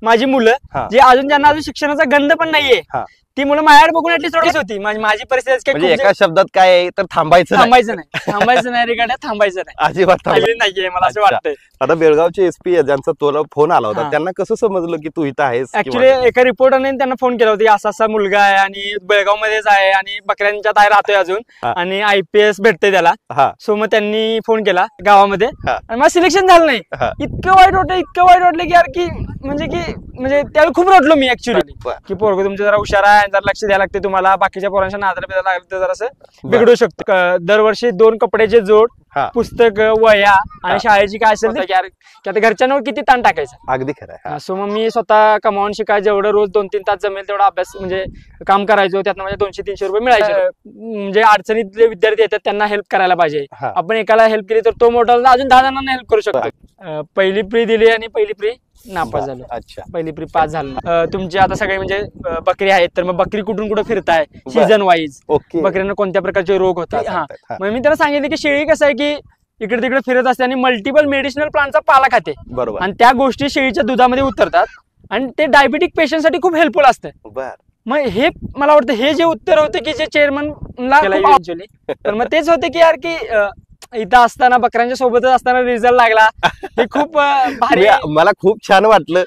माझी मुलं जे अजून ज्यांना अजून शिक्षणाचा गंध पण नाहीये ती मुलं माझ्याकडे बघून ऍटलीस्ट थोडीच होती. माझी परिस्थिती म्हणजे एका शब्दात काय आहे तर थांबायचं नाही रेगाड्या थांबायचं नाही अजिबात नाहीये मला असं वाटतंय. आता बेळगावचे एसपी ज्यांचा तुला फोन आला होता त्यांना कसं समजलं की तू इथं आहेस? ऍक्च्युली एका रिपोर्टरने त्यांना फोन केला होता, असा असा मुलगा आहे आणि बेळगाव मध्येच आहे आणि बकऱ्यांच्या ताई राहतोय अजून आणि IPS भेटते त्याला. सो मग त्यांनी फोन केला गावामध्ये आणि मला सिलेक्शन झालं नाही. इतकं वाईट वाटलं की यार की म्हणजे त्यावेळी खूप रडलो मी ऍक्च्युली की पोरगं तुमचं जरा हुशार आहे, जरा लक्ष द्यायला लागते तुम्हाला, बाकीच्या पोरांच्या नादाला बिदाला लागलं तर जरासं बिघडू शकतो. दरवर्षी 2 कपड्याचे जोड, पुस्तक, वह्या आणि शाळेची काय असेल की आता घरच्यांवर किती ताण टाकायचा. अगदी खरं. सो मग मी स्वतः कमावून शिकाय जेवढं रोज 2-3 तास जमेल तेवढा अभ्यास म्हणजे काम करायचो. त्यातनं म्हणजे 200-300 रुपये मिळायचे. म्हणजे अडचणीतले विद्यार्थी येतात त्यांना हेल्प करायला पाहिजे. आपण एकाला हेल्प केली तर तो मोठा अजून 10 जणांना हेल्प करू शकतो. पहिली प्री दिली आणि पहिली प्री नापास झालो. अच्छा, पहिली प्री पास झालं. तुमचे आता सगळे म्हणजे बकरी आहेत तर मग बकरी कुठून कुठे फिरताय सीझन वाईज, बकऱ्यांना कोणत्या प्रकारचे रोग होतात. मग मी त्याला सांगितलं की शेळी कसं आहे की इकडे तिकडे फिरत असते आणि मल्टिपल मेडिसिनल प्लांटचा पाला खाते आणि त्या गोष्टी शेळीच्या दुधामध्ये उतरतात आणि ते डायबिटिक पेशंट साठी खूप हेल्पफुल असतं. मग हे मला वाटतं हे जे उत्तर होते की जे चेअरमनला तर मग तेच होते की यार की इथं असताना बकऱ्यांच्या सोबतच असताना रिझल्ट लागला हे खूप भारी. मला खूप छान वाटलं.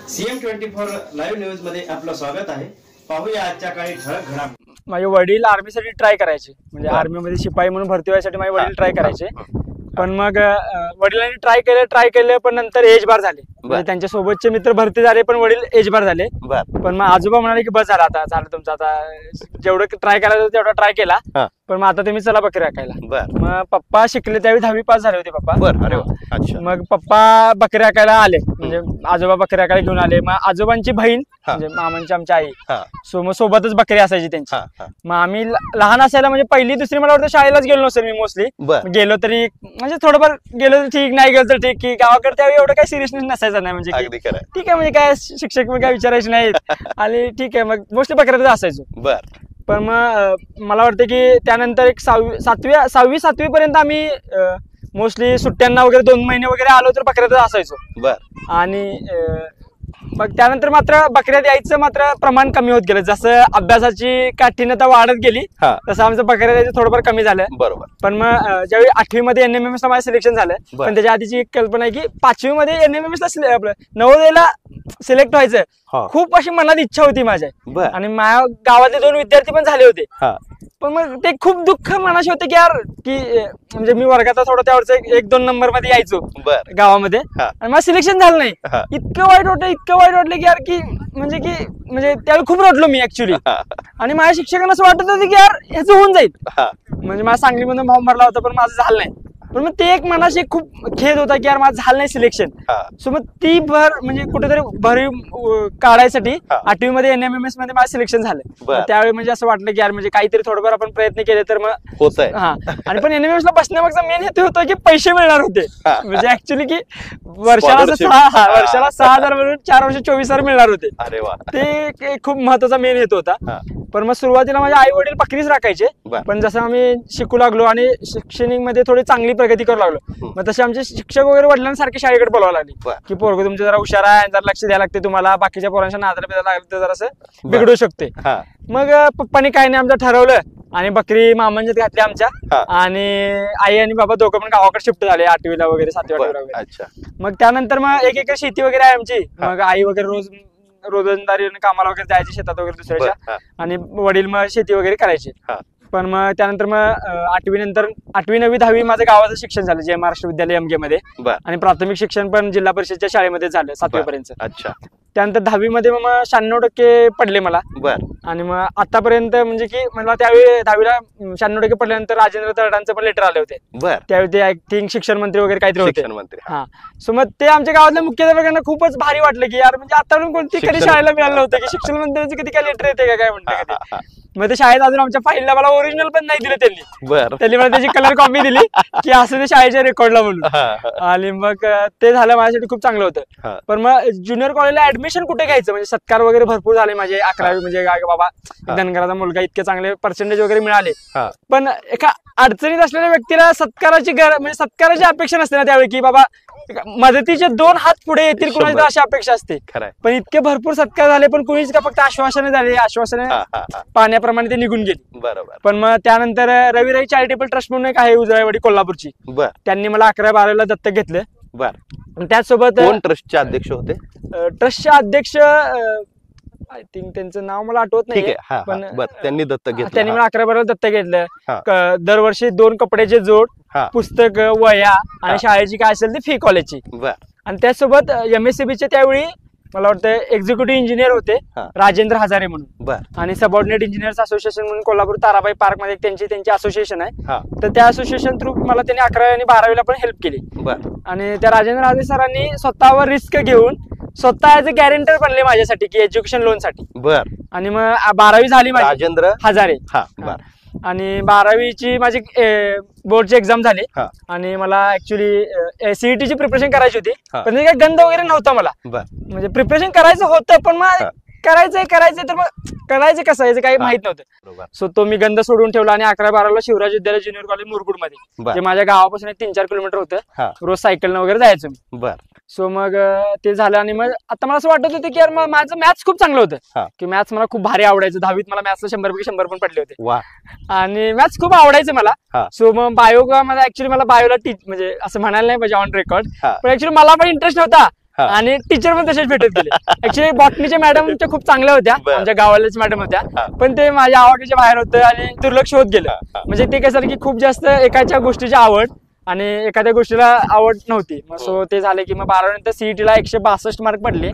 CM24 लाईव्ह न्यूज मध्ये आपलं स्वागत आहे. पाहूया आजच्या काळी ठळक घडामोडी. माझे वडील आर्मीसाठी ट्राय करायचे, म्हणजे आर्मीमध्ये शिपाई म्हणून भरती व्हायसाठी माझे वडील ट्राय करायचे. पण मग वडिलांनी ट्राय केलं पण नंतर एज बार झाले. म्हणजे त्यांच्या सोबतचे मित्र भरती झाले पण वडील एज बार झाले. पण मग आजोबा म्हणाले की बस झालं आता, झालं तुमचं आता, जेवढं ट्राय करायचं तेवढा ट्राय केला. पण मग आता तुम्ही चला बकरी राखायला. मग पप्पा शिकले त्यावेळी 10वी पास झाले होते पप्पा. मग पप्पा बकरी राखायला आले, म्हणजे आजोबा बकरी राखायला घेऊन आले. मग आजोबांची बहीण म्हणजे मामांची आमची आई, सो मग सोबतच बकरी असायची त्यांची. मग आम्ही लहान असायला म्हणजे पहिली दुसरी मला वाटतं शाळेलाच गेलो नसेल मी मोस्टली. गेलो तरी म्हणजे थोडंफार गेलो तर ठीक, नाही गेलो तर ठीक, की गावाकडे त्यावेळी एवढं काही सिरियसनेस नसायचं नाही. म्हणजे ठीक आहे म्हणजे काय शिक्षक मग काय विचारायचे नाहीत आणि ठीक आहे मग मोस्टली बकऱ्यातच असायचो. पण मग मला वाटतं की त्यानंतर एक 6वी-7वी पर्यंत आम्ही मोस्टली सुट्ट्यांना वगैरे 2 महिने वगैरे आलो तर बकऱ्यातच असायचो. आणि मग त्यानंतर मात्र बकऱ्यात यायचं मात्र प्रमाण कमी होत गेलं. जसं अभ्यासाची काठीण्यता वाढत गेली तसं आमचं बकऱ्यात यायचं थोडंफार कमी झालं. पण मग ज्यावेळी 8वी मध्ये NMMS ला माझं सिलेक्शन झालं. पण त्याच्या आधीची एक कल्पना आहे की 5वी मध्ये NMMS ला आपलं नवोदयला सिलेक्ट व्हायचं खूप अशी मनात इच्छा होती माझ्या. आणि माझ्या गावातले 2 विद्यार्थी पण झाले होते. पण मग ते खूप दुःख मनाशी होते की यार की म्हणजे मी वर्गात थोडं त्यावरच 1-2 नंबर मध्ये यायचो गावामध्ये आणि मला सिलेक्शन झालं नाही. इतकं वाईट वाटलं की यार की म्हणजे त्यावेळी खूप रडलो मी ऍक्च्युली. आणि माझ्या शिक्षकांना असं वाटत होतं की यार ह्याचं होऊन जाईल. म्हणजे मला सांगलीमध्ये फॉर्म भरला होता पण माझं झालं नाही. पण मग ते एक मनाशी खूप खेद होता की यार माझं झालं नाही सिलेक्शन. सो मग ती भर म्हणजे कुठेतरी भरी काढायसाठी 8वी मध्ये NMMS मध्ये माझं सिलेक्शन झालं. त्यावेळी म्हणजे असं वाटलं की यार म्हणजे काहीतरी थोडंफार आपण प्रयत्न केले तर मग होत आहे. आणि पण NMMS ला बसण्यामागचा मेन हेतू होता की पैसे मिळणार होते. म्हणजे ऍक्च्युली की वर्षाला 6,000 म्हणून 4 वर्ष 24,000 मिळणार होते. ते खूप महत्वाचा मेन हेतू होता. पण मग सुरुवातीला माझे आई वडील बकरीच राखायचे. पण जसं आम्ही शिकू लागलो आणि शैक्षणिक थोडी चांगली प्रगती करू लागलो मग तसे आमचे शिक्षक वगैरे वडिलांसारखे शाळेकडे बोलावं लागले की पोरगं तुमचं जरा हुशार आहे, जरा लक्ष द्यायला लागते तुम्हाला, बाकीच्या पोरांच्या नादाला बिदाला लागलं तर जरासं बिघडू शकते. मग पप्पानी काही नाही आमचं ठरवलं आणि बकरी मामांच्यात घातली आमच्या. आणि आई आणि बाबा दोघं पण गावाकडे शिफ्ट झाले 8वीला वगैरे 7वी वगैरे. मग त्यानंतर मग एक एकर शेती वगैरे आहे आमची. मग आई वगैरे रोजंदारी कामाला वगैरे जायचे शेतात वगैरे दुसऱ्याच्या आणि वडील मग शेती वगैरे करायचे. पण मग त्यानंतर मग 8वी नंतर 8वी 9वी 10वी माझं गावाचं शिक्षण झालं जय महाराष्ट्र विद्यालय MG मध्ये. आणि प्राथमिक शिक्षण पण जिल्हा परिषदच्या शाळेमध्ये झालं 7वी पर्यंत. त्यानंतर 10वी मध्ये मग 96% पडले मला. आणि मग आतापर्यंत म्हणजे की मला त्यावेळी 10वीला 96% पडल्यानंतर राजेंद्र तरडांचं पण लेटर आले होते. त्यावेळी ते आय थिंक शिक्षण मंत्री वगैरे काहीतरी होते. सो मग ते आमच्या गावातल्या मुख्याध्यापकांना खूपच भारी वाटलं की यार म्हणजे आतापर्यंत कोणती कधी शाळेला मिळालं होतं की शिक्षण मंत्र्यांचं कधी काय लेटर येते का काय म्हणते कधी. मग ते शाळेत अजून आमच्या फाईलला मला ओरिजिनल पण नाही दिलं त्यांनी. बर त्यांनी मला त्याची कलर कॉपी दिली की असं ते शाळेच्या रेकॉर्डला म्हणून. आणि मग ते झालं माझ्यासाठी खूप चांगलं होतं. पण मग ज्युनियर कॉलेजला ऍडमिशन कुठे घ्यायचं, म्हणजे सत्कार वगैरे भरपूर झाले माझे 11वी, म्हणजे बाबा धनगराचा मुलगा, इतके चांगले पर्सेंटेज वगैरे मिळाले. पण एका अडचणीत असलेल्या व्यक्तीला सत्काराची म्हणजे सत्काराची अपेक्षा नसते ना त्यावेळी, की बाबा मदतीचे 2 हात पुढे येतील कुणाची तर अशी अपेक्षा असते. पण इतके भरपूर सत्कार झाले पण कुणीच का फक्त आश्वासने झाले, आश्वासने पाण्याप्रमाणे ते निघून गेले. बरोबर. पण मग त्यानंतर रविराई चॅरिटेबल ट्रस्ट म्हणून एक आहे उजळाईवाडी कोल्हापूरची, त्यांनी मला 11-12ला दत्तक घेतलं. बर. त्याचसोबत कोण ट्रस्टचे अध्यक्ष होते? ट्रस्टचे अध्यक्ष आय थिंक त्यांचं नाव मला आठवत नाही, पण त्यांनी दत्तक घेतलं. त्यांनी मला 11-12 दत्तक घेतलं. दरवर्षी 2 कपड्याचे जोड, पुस्तक, वह्या आणि शाळेची काय असेल ती फी कॉलेजची. आणि त्याचसोबत MSCB त्यावेळी मला वाटतं एक्झिक्युटिव्ह इंजिनियर होते राजेंद्र हजारे म्हणून, आणि सबऑर्डिनेट इंजिनियर्स असोसिएशन म्हणून कोल्हापूर ताराबाई पार्क मध्ये त्यांची असोसिएशन आहे. तर त्या असोसिएशन थ्रू मला त्यांनी 11वी आणि 12वीला पण हेल्प केली. आणि त्या राजेंद्र हजारे सरांनी स्वतःवर रिस्क घेऊन स्वतः ऍज अ गॅरेंटर बनले माझ्यासाठी की एज्युकेशन लोन साठी. आणि मग 12वी झाली माझी. राजेंद्र हजारे. आणि 12वीची माझी बोर्डची एक्झाम झाली आणि मला ऍक्च्युली सीईटीची प्रिपरेशन करायची होती, पण काही गंध वगैरे नव्हता मला. म्हणजे प्रिपरेशन करायचं होतं पण मग करायचंय तर मग करायचं कसं याचं काही माहित नव्हतं. सो तो मी गंध सोडून ठेवला आणि 11-12ला शिवराज विद्यालय ज्युनियर कॉलेज मुरगुड मध्ये, जे माझ्या गावापासून 3-4 किलोमीटर होतं. रोज सायकलनं वगैरे जायचो मी. सो मग ते झालं आणि मग आता मला असं वाटत होतं की यार माझं मॅथ्स खूप चांगलं होतं, की मॅथ्स मला खूप भारी आवडायचं. 10वीत मला मॅथ्सला 100 पण पडले होते आणि मॅथ्स खूप आवडायचं मला. सो मग बायो मध्ये ऍक्च्युली मला बायोला म्हणजे असं म्हणायला नाही पाहिजे ऑन रेकॉर्ड, पण ऍक्च्युली मला पण इंटरेस्ट नव्हता आणि टीचर पण तसेच भेटत गेले. ऍक्च्युली बॉटनीच्या मॅडम खूप चांगल्या होत्या, आमच्या गावालाच मॅडम होत्या, पण ते माझ्या आवडीच्या बाहेर होतं आणि दुर्लक्ष होत गेलं. म्हणजे ते कसं की खूप जास्त एकाच्या गोष्टीची आवड आणि एखाद्या गोष्टीला आवड नव्हती. सो ते झाले की मग 12वी नंतर सीईटीला 162 मार्क पडले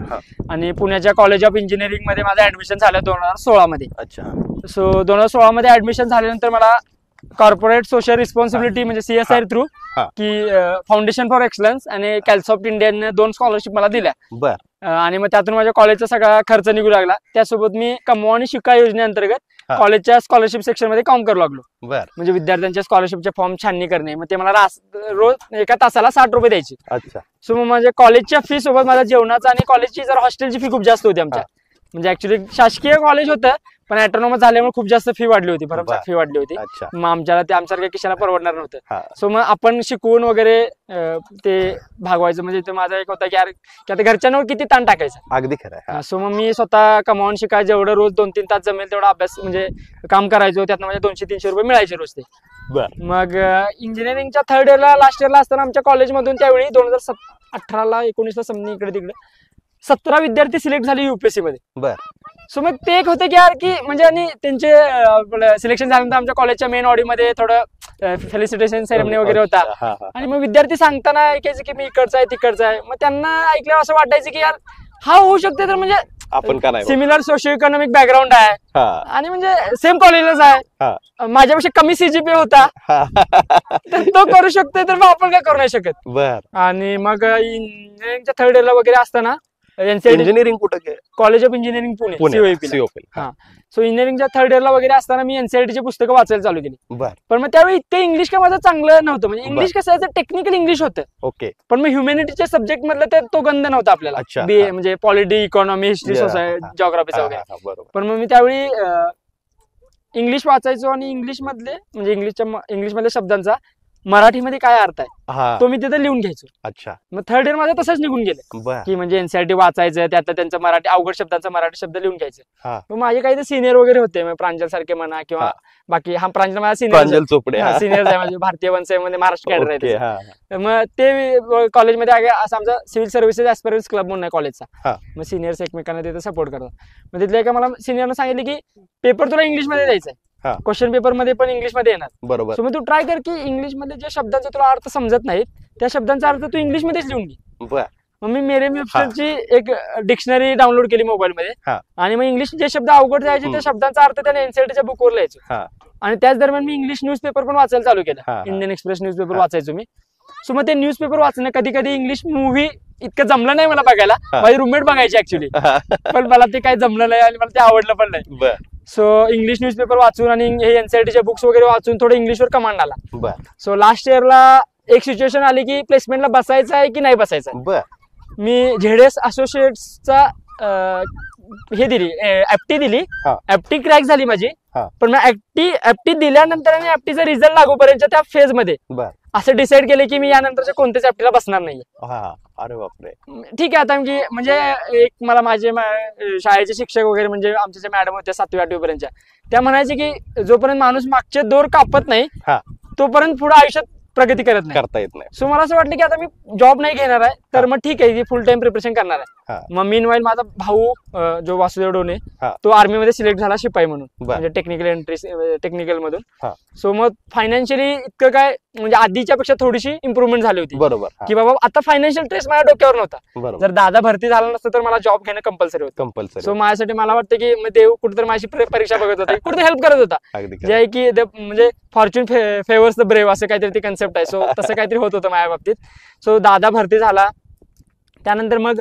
आणि पुण्याच्या कॉलेज ऑफ इंजिनिअरिंग मध्ये माझं ऍडमिशन झालं 2016 मध्ये. सो 2016 मध्ये ऍडमिशन झाल्यानंतर मला कॉर्पोरेट सोशल रिस्पॉन्सिबिलिटी म्हणजे CSR थ्रू की फाउंडेशन फॉर एक्सलन्स आणि कॅल्सॉफ्ट इंडियाने 2 स्कॉलरशिप मला दिल्या. आणि मग त्यातून माझ्या कॉलेजचा सगळा खर्च निघू लागला. त्यासोबत मी कमवा आणि शिका योजनेअंतर्गत कॉलेजच्या स्कॉलरशिप सेक्शन मध्ये काम करू लागलो. म्हणजे विद्यार्थ्यांच्या स्कॉलरशिपचे फॉर्म छाननी करणे, मग ते मला रोज एका तासाला 60 रुपये द्यायचे. सो मग माझ्या कॉलेजच्या फी सोबत माझ्या जेवणाचा आणि कॉलेजची जर हॉस्टेलची फी खूप जास्त होती आमच्या. म्हणजे ऍक्च्युली शासकीय कॉलेज होतं पण ऑटोनॉमस झाल्यामुळे खूप जास्त फी वाढली होती, भरपूर फी वाढली होती. मग आमच्याला ते आमच्यासारख्या किशाला परवडणार नव्हतं. सो मग आपण शिकवून वगैरे ते भागवायचं. म्हणजे ते माझा एक होता की यार की आता घरच्यांवर किती ताण टाकायचा. अगदी खरं. सो मग मी स्वतः कमावून शिकायचं, जेवढं रोज 2-3 तास जमेल तेवढा अभ्यास म्हणजे काम करायचो. त्यातनं म्हणजे 200-300 रुपये मिळायचे रोज ते. मग इंजिनिअरिंगच्या 3rd इयरला लास्ट इयरला असताना आमच्या कॉलेजमधून त्यावेळी 2018ला 19ला समजा इकडे तिकडे 17 विद्यार्थी सिलेक्ट झाले UPSC मध्ये. सो मग ते एक होतं की यार की म्हणजे आणि त्यांचे सिलेक्शन झाल्यानंतर आमच्या कॉलेजच्या मेन ऑडिओमध्ये थोडं फेलिसिटेशन सेरेमनी वगैरे होता. आणि मग विद्यार्थी सांगताना ऐकायचं की मी इकडचा आहे तिकडचा आहे. मग त्यांना ऐकल्यावर असं वाटायचं की यार हा होऊ शकते, तर म्हणजे आपण सिमिलर सोशिओ इकॉनॉमिक बॅकग्राऊंड आहे आणि म्हणजे सेम कॉलेजलाच आहे, माझ्यापेक्षा कमी CGPA होता तर तो करू शकतोय, तर मग आपण काय करू नाही शकत. आणि मग इंजिनिअरिंगच्या 3rd इयरला वगैरे असताना इंजिनिअरिंग कुठे? College of engineering Pune COEP. So इंजिनिअरिंगच्या 3rd इयरला वगैरे असताना मी NCERTची पुस्तकं वाचायला चालू केली. पण मग त्यावेळी इतकं इंग्लिश काय माझं चांगलं नव्हतं. म्हणजे इंग्लिश कसं आहे टेक्निकल इंग्लिश होतं, पण मग ह्युमॅनिटीच्या सब्जेक्ट मधलं तर तो गंध नव्हता आपल्याला. BA म्हणजे पॉलिटी, इकॉनॉमी, हिस्ट्री, सोसायटी, जिओग्राफीचा वगैरे. पण मग मी त्यावेळी इंग्लिश वाचायचो आणि इंग्लिश मधल्या शब्दांचा मराठीमध्ये काय अर्थ आहे तो मी तिथे लिहून घ्यायचो. मग 3rd इयर माझं तसंच निघून गेलं की म्हणजे NCERT वाचायचं, त्यात त्यांचं मराठी अवघड शब्दांचा मराठी शब्द लिहून घ्यायचं. मग माझे काही सिनियर वगैरे होते, प्रांजल सारखे म्हणा किंवा बाकी. प्रांजल माझा सिनियर आहे, म्हणजे भारतीय वंशमध्ये महाराष्ट्र कॅडर आहे. मग ते कॉलेजमध्ये असं आमचा सिव्हिल सर्व्हिसेस ऍस्पिरंट्स क्लब म्हणून आहे कॉलेजचा. मग सिनियर्स एकमेकांना तिथे सपोर्ट करतात. मग तिथल्या एका मला सिनियरनं सांगितलं की पेपर तुला इंग्लिशमध्ये द्यायचा आहे, क्वेश्चन पेपर मध्ये पण इंग्लिश मध्ये येणार. सो मग तू ट्राय कर की इंग्लिश मध्ये ज्या शब्दांचा तुला अर्थ समजत नाहीत त्या शब्दांचा अर्थ तू इंग्लिश मध्येच लिहून घे. मग मी मेरे वेबसाईटची एक डिक्शनरी डाउनलोड केली मोबाईल मध्ये आणि मग इंग्लिश जे शब्द अवघड जायचे त्या शब्दांचा अर्थ त्याने NCERTच्या बुकवर लिहायचो. आणि त्याच दरम्यान मी इंग्लिश न्यूजपेपर पण वाचायला चालू केलं. इंडियन एक्सप्रेस न्यूजपेपर वाचायचो मी. सो मग ते न्यूजपेपर वाचणं, कधी कधी इंग्लिश मूव्ही इतकं जमलं नाही मला बघायला. माझी रूममेट बघायची ऍक्च्युली, पण मला ते काही जमलं नाही आणि मला ते आवडलं पण नाही. बर. सो इंग्लिश न्यूजपेपर वाचून आणि हे एनसीईआरटीचे बुक्स वगैरे वाचून थोडं इंग्लिशवर कमांड आला. बर. सो लास्ट इयरला एक सिच्युएशन आली की प्लेसमेंटला बसायचं आहे की नाही बसायचं आहे. बर. मी झेडएस असोसिएट्सचा हे दिली, एफटी दिली. हा. एफटी क्रॅक झाली माझी, हा. पण मग एफटी दिल्यानंतर आणि एफटीचा रिझल्ट लागूपर्यंत त्या फेज मध्ये बर. असं डिसाईड केलं की मी यानंतरच्या कोणत्याच एफटीला बसणार नाही. हा. अरे बापरे. ठीक आहे. आता की म्हणजे एक मला माझे शाळेचे शिक्षक वगैरे म्हणजे आमच्या ज्या मॅडम होत्या 7वी 8वी पर्यंतच्या, त्या म्हणायचे की जोपर्यंत माणूस मागचे दोर कापत नाही हा. तोपर्यंत पुढे आयुष्यात प्रगती करत नाही, करता येत नाही. सो मला असं वाटलं की आता मी जॉब नाही घेणार आहे तर मग ठीक आहे, फुल टाइम प्रिपरेशन करणार आहे. हा. मग मीनवाईल माझा भाऊ जो वासुदेव डोने, हा. तो आर्मी मध्ये सिलेक्ट झाला शिपाई म्हणून, बर. म्हणजे टेक्निकल एंट्री टेक्निकल मधून. हा. सो मग फायनान्शियली इतकं काय म्हणजे आधीच्या पेक्षा थोडीशी इम्प्रुव्हमेंट झाली होती. बरोबर. की बाबा आता फायनान्शियल स्ट्रेस माझ्या डोक्यावर नव्हता. बरोबर. जर दादा भरती झाला नसतं तर मला जॉब घेणं कंपल्सरी होतं. कंपल्सरी. सो माझ्यासाठी मला वाटतं की मग देव कुठेतरी माझी परीक्षा बघत होता, कुठे हेल्प करत होता. अगदी जे आहे की म्हणजे फॉर्च्यून फेवर्स द ब्रेव्ह असं काहीतरी ती कन्सेप्ट आहे. सो तसं काहीतरी होत होतं माझ्या बाबतीत. सो दादा भरती झाला, त्यानंतर मग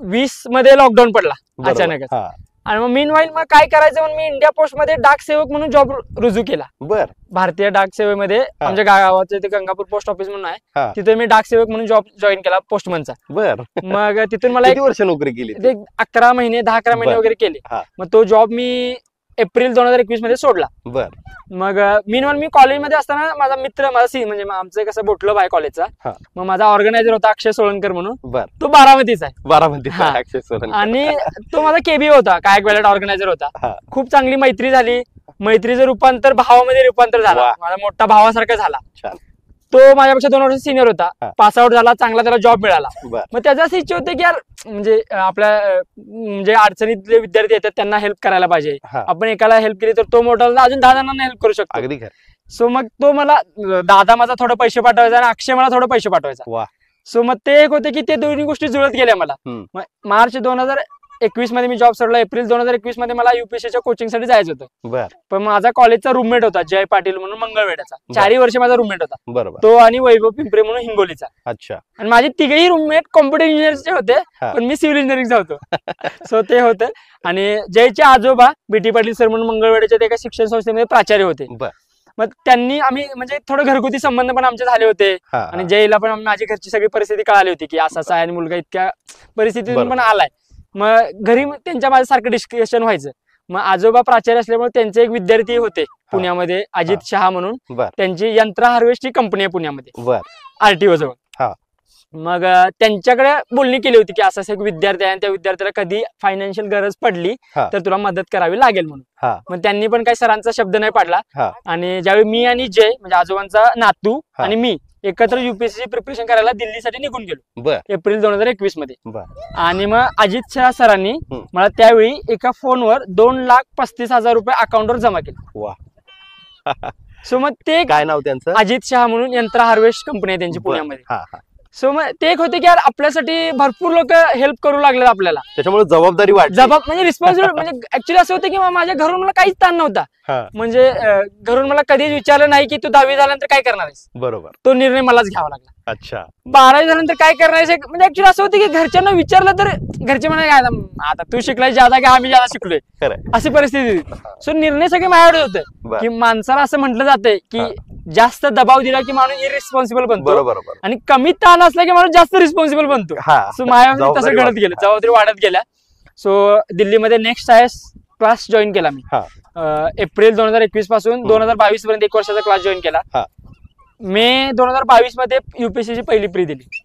20 मध्ये लॉकडाऊन पडला अचानकच. हा. आणि मग मीनवाईल मग काय करायचं म्हणून मी इंडिया पोस्ट मध्ये डाक सेवक म्हणून जॉब रुजू केला. बर. भारतीय डाक सेवेमध्ये आमच्या गावाचं ते गंगापूर पोस्ट ऑफिस म्हणून आहे, तिथे मी डाक सेवक म्हणून जॉब जॉईन केला पोस्टमनचा. बर. मग तिथून मला किती वर्ष नोकरी केली? 11 महिने 10-11 महिने वगैरे केले. हा. मग तो जॉब मी एप्रिल 2021 मध्ये सोडला. बर. मग मीनवाल मी कॉलेजमध्ये असताना माझा मित्र म्हणजे आमचं कसं बोटलो आहे कॉलेजचा, हा. मग माझा ऑर्गनायझर होता अक्षय सोळणकर म्हणून. बर. तो बारामतीचा आहे. बारामती. हा. आणि तो माझा केबी होता, कायक वेळेट ऑर्गनायझर होता. हा. खूप चांगली मैत्री झाली. मैत्रीचं रूपांतर भावामध्ये रूपांतर झाला. वा. माझा मोठा भावासारखा झाला. छान. तो माझ्यापेक्षा 2 वर्ष सिनियर होता. हा. पास आउट झाला, चांगला त्याला जॉब मिळाला. बर. मग त्याचं असं इच्छा होते की यार म्हणजे आपल्या म्हणजे अडचणीतले विद्यार्थी येतात त्यांना हेल्प करायला पाहिजे. हा. आपण एकाला हेल्प केली तर तो मोठा अजून 10 जणांना हेल्प करू शकतो. अगदी खरं. सो मग तो मला दादा माझा थोडं पैसे पाठवायचा आणि अक्षय मला थोडं पैसे पाठवायचा. वा. सो मग ते एक होते की ते दोन्ही गोष्टी जुळत गेल्या मला. मग मार्च 2021 मध्ये मी जॉब सोडला. एप्रिल 2021 मध्ये मला युपीएससीच्या कोचिंगसाठी जायचं होतं. बर. पण माझा कॉलेजचा रूममेट होता जय पाटील म्हणून मंगळवेढ्याचा, 4 वर्ष माझा रूममेट होता. बरोबर. तो आणि वैभव पिंपरे म्हणून हिंगोलीचा. अच्छा. आणि माझे तिघेही रूममेट कॉम्प्युटर इंजिनिअरचे होते, हा. पण मी सिव्हिल इंजिनिअरिंगचा होतो. सो ते होतं. आणि जयचे आजोबा बीटी पाटील सर म्हणून मंगळवेढ्याच्या एका शिक्षण संस्थेमध्ये प्राचार्य होते. बर. मग त्यांनी आम्ही म्हणजे थोडं घरगुती संबंध पण आमचे झाले होते. हा. आणि जयला पण माझी घरची सगळी परिस्थिती कळाली होती की असा आहे आणि मुलगा इतक्या परिस्थितीतून पण आलाय. मग घरी त्यांच्या माझ्यासारखं डिस्कशन व्हायचं. मग आजोबा प्राचार्य असल्यामुळे त्यांचे एक विद्यार्थी होते पुण्यामध्ये, अजित शहा म्हणून. बर. त्यांची यंत्र हार्वेस्टची कंपनी आहे पुण्यामध्ये, बर. आरटीओ जवळ. हा. मग त्यांच्याकडे बोलणी केली होती की असा एक विद्यार्थी आहे आणि त्या विद्यार्थ्याला कधी फायनान्शियल गरज पडली तर तुला मदत करावी लागेल म्हणून. हा. मग त्यांनी पण काही सरांचा शब्द नाही पाडला. हा. आणि ज्यावेळी मी आणि जय म्हणजे आजोबांचा नातू हा. आणि मी एकत्र युपीएससी प्रिपरेशन करायला दिल्लीसाठी निघून गेलो. बर. एप्रिल 2021 मध्ये. बर. आणि मग अजित शहा सरांनी मला त्यावेळी एका फोनवर 2,35,000 रुपये अकाउंटवर जमा केले. वा. सो मग ते काय नाव त्यांचं? अजित शहा म्हणून यंत्र हार्वेस्ट कंपनी आहे त्यांची पुण्यामध्ये. हा. हा. सो मग ते एक होते की यार आपल्यासाठी भरपूर लोक हेल्प करू लागले आपल्याला. त्याच्यामुळे जबाबदारी वाढली. म्हणजे रिस्पॉन्सिबल म्हणजे ऍक्च्युली असं होतं की माझ्या घरून मला काहीच ताण नव्हता. हा. म्हणजे घरून मला कधीच विचारलं नाही की तू 10वी झाल्यानंतर काय करणार आहेस. बरोबर. तो निर्णय मलाच घ्यावा लागला. अच्छा. 12वी झाल्यानंतर काय करणार आहेस म्हणजे ऍक्च्युली असं होतं की घरच्यांना विचारलं तर घरचे म्हणाले आता तू शिकलाय ज्यादा का आम्ही ज्यादा शिकलोय, खरं. अशी परिस्थिती होती. सो निर्णय सगळे माझ्याकडे होते की माणसाला असं म्हटलं जातंय की जास्त दबाव दिला की माणूस इरिस्पॉन्सिबल बनतो. बरोबर. आणि कमी ताण असला की माणूस जास्त रिस्पॉन्सिबल बनतो. सो माझ्या तसं घडत गेलं, जबाबदारी वाढत गेल्या. सो दिल्लीमध्ये नेक्स्ट आयएस क्लास जॉईन केला मी. एप्रिल 2021 पासून 2022 पर्यंत 1 वर्षाचा क्लास जॉईन केला. मे 2022 मध्ये युपीएससीची पहिली प्री दिली.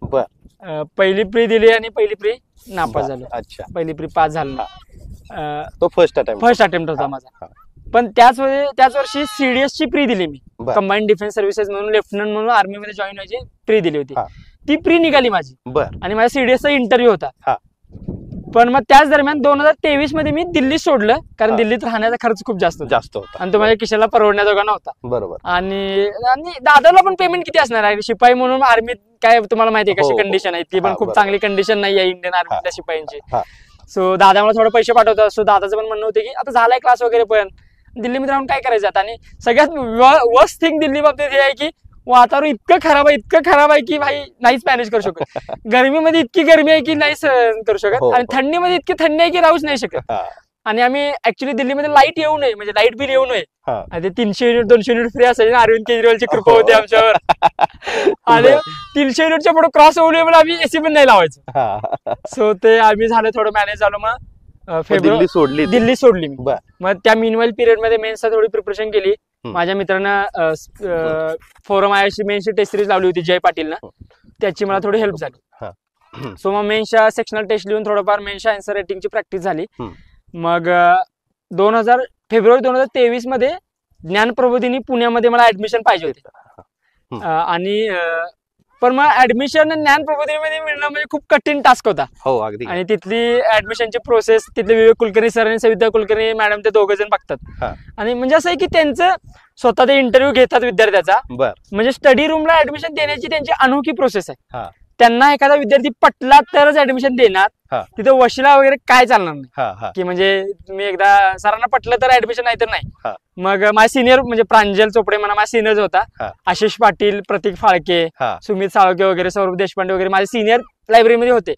पहिली प्री दिली आणि पहिली प्री नापास झालो. अच्छा. पहिली प्री पास झालो. तो फर्स्ट अटेम्प्ट होता माझा. पण त्याच वर्षी सीडीएस ची प्री दिली मी. कंबाईंड डिफेन्स सर्व्हिसेस म्हणून लेफ्टनंट म्हणून आर्मी मध्ये जॉईन व्हायची प्री दिली होती. ती प्री निघाली माझी. आणि माझ्या सीडीएसचा इंटरव्ह्यू होता. पण मग त्याच दरम्यान 2023 मध्ये मी दिल्ली सोडलं कारण दिल्लीत राहण्याचा खर्च खूप जास्त होता आणि तो माझ्या खिशाला परवडण्याजोगा नव्हता. बरोबर. आणि दादाला पण पेमेंट किती असणार आहे, शिपाई म्हणून आर्मीत काय तुम्हाला माहिती आहे कशी कंडिशन आहे, ती पण खूप चांगली कंडिशन नाही आहे इंडियन आर्मीतल्या शिपाईंची. सो दादा मला थोडं पैसे पाठवतात. सो दादाचं पण म्हणणं होतं की आता झालाय क्लास वगैरे पण दिल्लीमध्ये राहून काय करायचं आता. आणि सगळ्यात वर्स्ट थिंग दिल्ली बाबतीत हे आहे की वातावरण इतकं खराब आहे की भाई नाहीच मॅनेज करू शकत. गरमीमध्ये इतकी गरमी आहे की नाही सहन करू शकत हो. आणि थंडीमध्ये इतकी थंडी आहे की राहूच नाही शकत. हा. आणि आम्ही ऍक्च्युली दिल्लीमध्ये लाईट येऊ नये म्हणजे लाईट बिल येऊ नये हा. आणि ते 300 युनिट 200 युनिट फ्री असायचे ना. अरविंद केजरीवालची कृपा हो. होती आमच्यावर. आणि 300 युनिटच्या पुढे क्रॉस होऊ नये म्हणून आम्ही एसी पण नाही लावायचो. हा. सो ते आम्ही झालं थोडं मॅनेज झालं. मग दिल्ली सोडली. दिल्ली सोडली मी. बर. मग त्या मीनवाईल पिरियड मध्ये मेन्सचा थोडी प्रिपरेशन केली. माझ्या मित्रांना फोरम आयशी मेन्सची टेस्ट सिरीज लावली होती जय पाटीलनं. त्याची मला थोडी हेल्प झाली. सो मग मेन्सच्या सेक्शनल टेस्ट लिहून थोडंफार मेन्सच्या आन्सर रायटिंगची प्रॅक्टिस झाली. मग फेब्रुवारी 2023 मध्ये ज्ञानप्रबोधिनी पुण्यामध्ये मला ऍडमिशन पाहिजे होते. आणि पण मग ऍडमिशन ज्ञानप्रबोधिनीमध्ये मिळणं म्हणजे खूप कठीण टास्क होता. हो अगदी. आणि तिथली ऍडमिशनची प्रोसेस तिथले विवेक कुलकर्णी सर आणि सविता कुलकर्णी मॅडम ते दोघं जण बघतात. आणि म्हणजे असं आहे की त्यांचं स्वतः ते इंटरव्ह्यू घेतात विद्यार्थ्याचा. म्हणजे स्टडी रूमला ऍडमिशन देण्याची त्यांची अनोखी प्रोसेस आहे. त्यांना एखादा विद्यार्थी पटला तरच ऍडमिशन देणार. तिथे वशिला वगैरे काय चालणार नाही की म्हणजे तुम्ही एकदा सरांना पटलं तर ऍडमिशन नाही तर नाही. मग माझे सिनियर म्हणजे प्रांजल चोपडे म्हणा माझा सिनियर होता. आशिष पाटील, प्रतीक फाळके, सुमित साळके वगैरे, सौरभ देशपांडे वगैरे माझे सिनियर लायब्ररीमध्ये होते.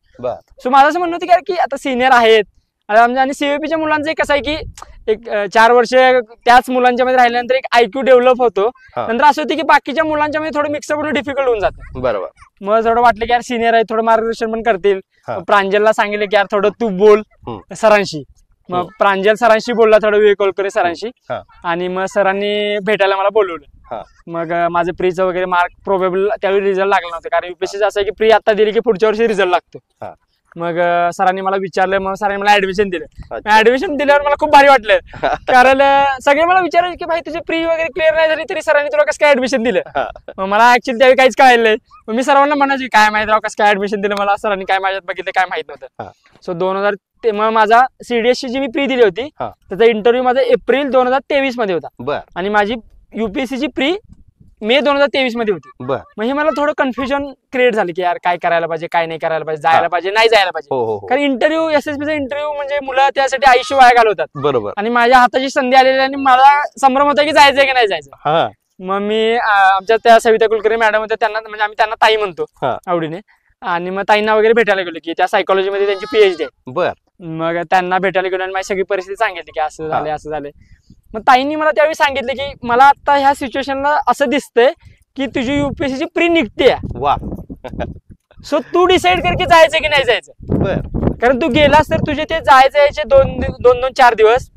सो माझं असं म्हणणं होतं की आता सिनियर आहेत. आणि सीव्हीपीच्या मुलांचं कसं आहे की एक 4 वर्ष त्याच मुलांच्या मध्ये राहिल्यानंतर एक IQ डेव्हलप होतो. नंतर असं होतं की बाकीच्या मुलांच्या मध्ये थोडं मिक्सअप होणं डिफिकल्ट होऊन जातं. बरोबर. मग थोडं वाटलं की यार सिनियर आहे थोडं मार्गदर्शन पण करतील. प्रांजलला सांगितलं की यार थोडं तू बोल सरांशी. मग प्रांजल सरांशी बोलला थोडं विवेक कुलकर्णी सरांशी. आणि मग सरांनी भेटायला मला बोलवलं. मग माझं प्रीचं वगैरे मार्क प्रोबेबल त्यावेळी रिझल्ट लागला नव्हतं कारण UPSC असं आहे की प्री आता दिली की पुढच्या वर्षी रिझल्ट लागतो. मग सरांनी मला विचारलं. मग सरांनी मला ऍडमिशन दिलं. ऍडमिशन दिल्यावर मला खूप भारी वाटलं कारण सगळे मला विचारायचे की भाई तुझी प्री वगैरे क्लिअर नाही झाली तरी सरांनी तुला कसं काय ऍडमिशन दिलं. मग मला ऍक्च्युअली त्यावेळी काहीच कळलं नाही. मग मी सरांना म्हणायचे काय माहित राव कसं काय ऍडमिशन दिलं मला सरांनी काय माझ्यात बघितलं काय माहित नव्हतं. सो 2000 मग माझा CDSC जी मी प्री दिली होती त्याचा इंटरव्ह्यू माझा एप्रिल 2023 मध्ये होता. आणि माझी UPSC ची प्री मे 2023 मध्ये होती. मग हे मला थोडं कन्फ्युजन क्रिएट झालं की यार काय करायला पाहिजे काय नाही करायला पाहिजे जायला पाहिजे नाही जायला पाहिजे. कारण इंटरव्ह्यू SSBचा इंटरव्ह्यू म्हणजे मुलं त्यासाठी आयुष्य वाया घालवतात. बरोबर. आणि माझ्या हाताची संधी आलेली आणि मला संभ्रम होता की जायचंय की नाही जायचं. मग मी आमच्या त्या सविता कुलकर्णी मॅडम होत्या त्यांना म्हणजे आम्ही त्यांना ताई म्हणतो आवडीने. आणि मग ताईंना वगैरे भेटायला गेलो की त्या सायकोलॉजी मध्ये त्यांची PhD आहे. मग त्यांना भेटायला गेलो आणि माझी सगळी परिस्थिती सांगितली की असं झालंय असं झालंय. मग ताईंनी मला त्यावेळी सांगितलं की मला आता ह्या सिच्युएशनला असं दिसतंय की तुझी UPSC ची प्री निघते. सो तू डिसाईड कर की जायचं की नाही जायचं. कारण तू गेलास तर तुझे ते जायचं यायचे 2-4 दिवस.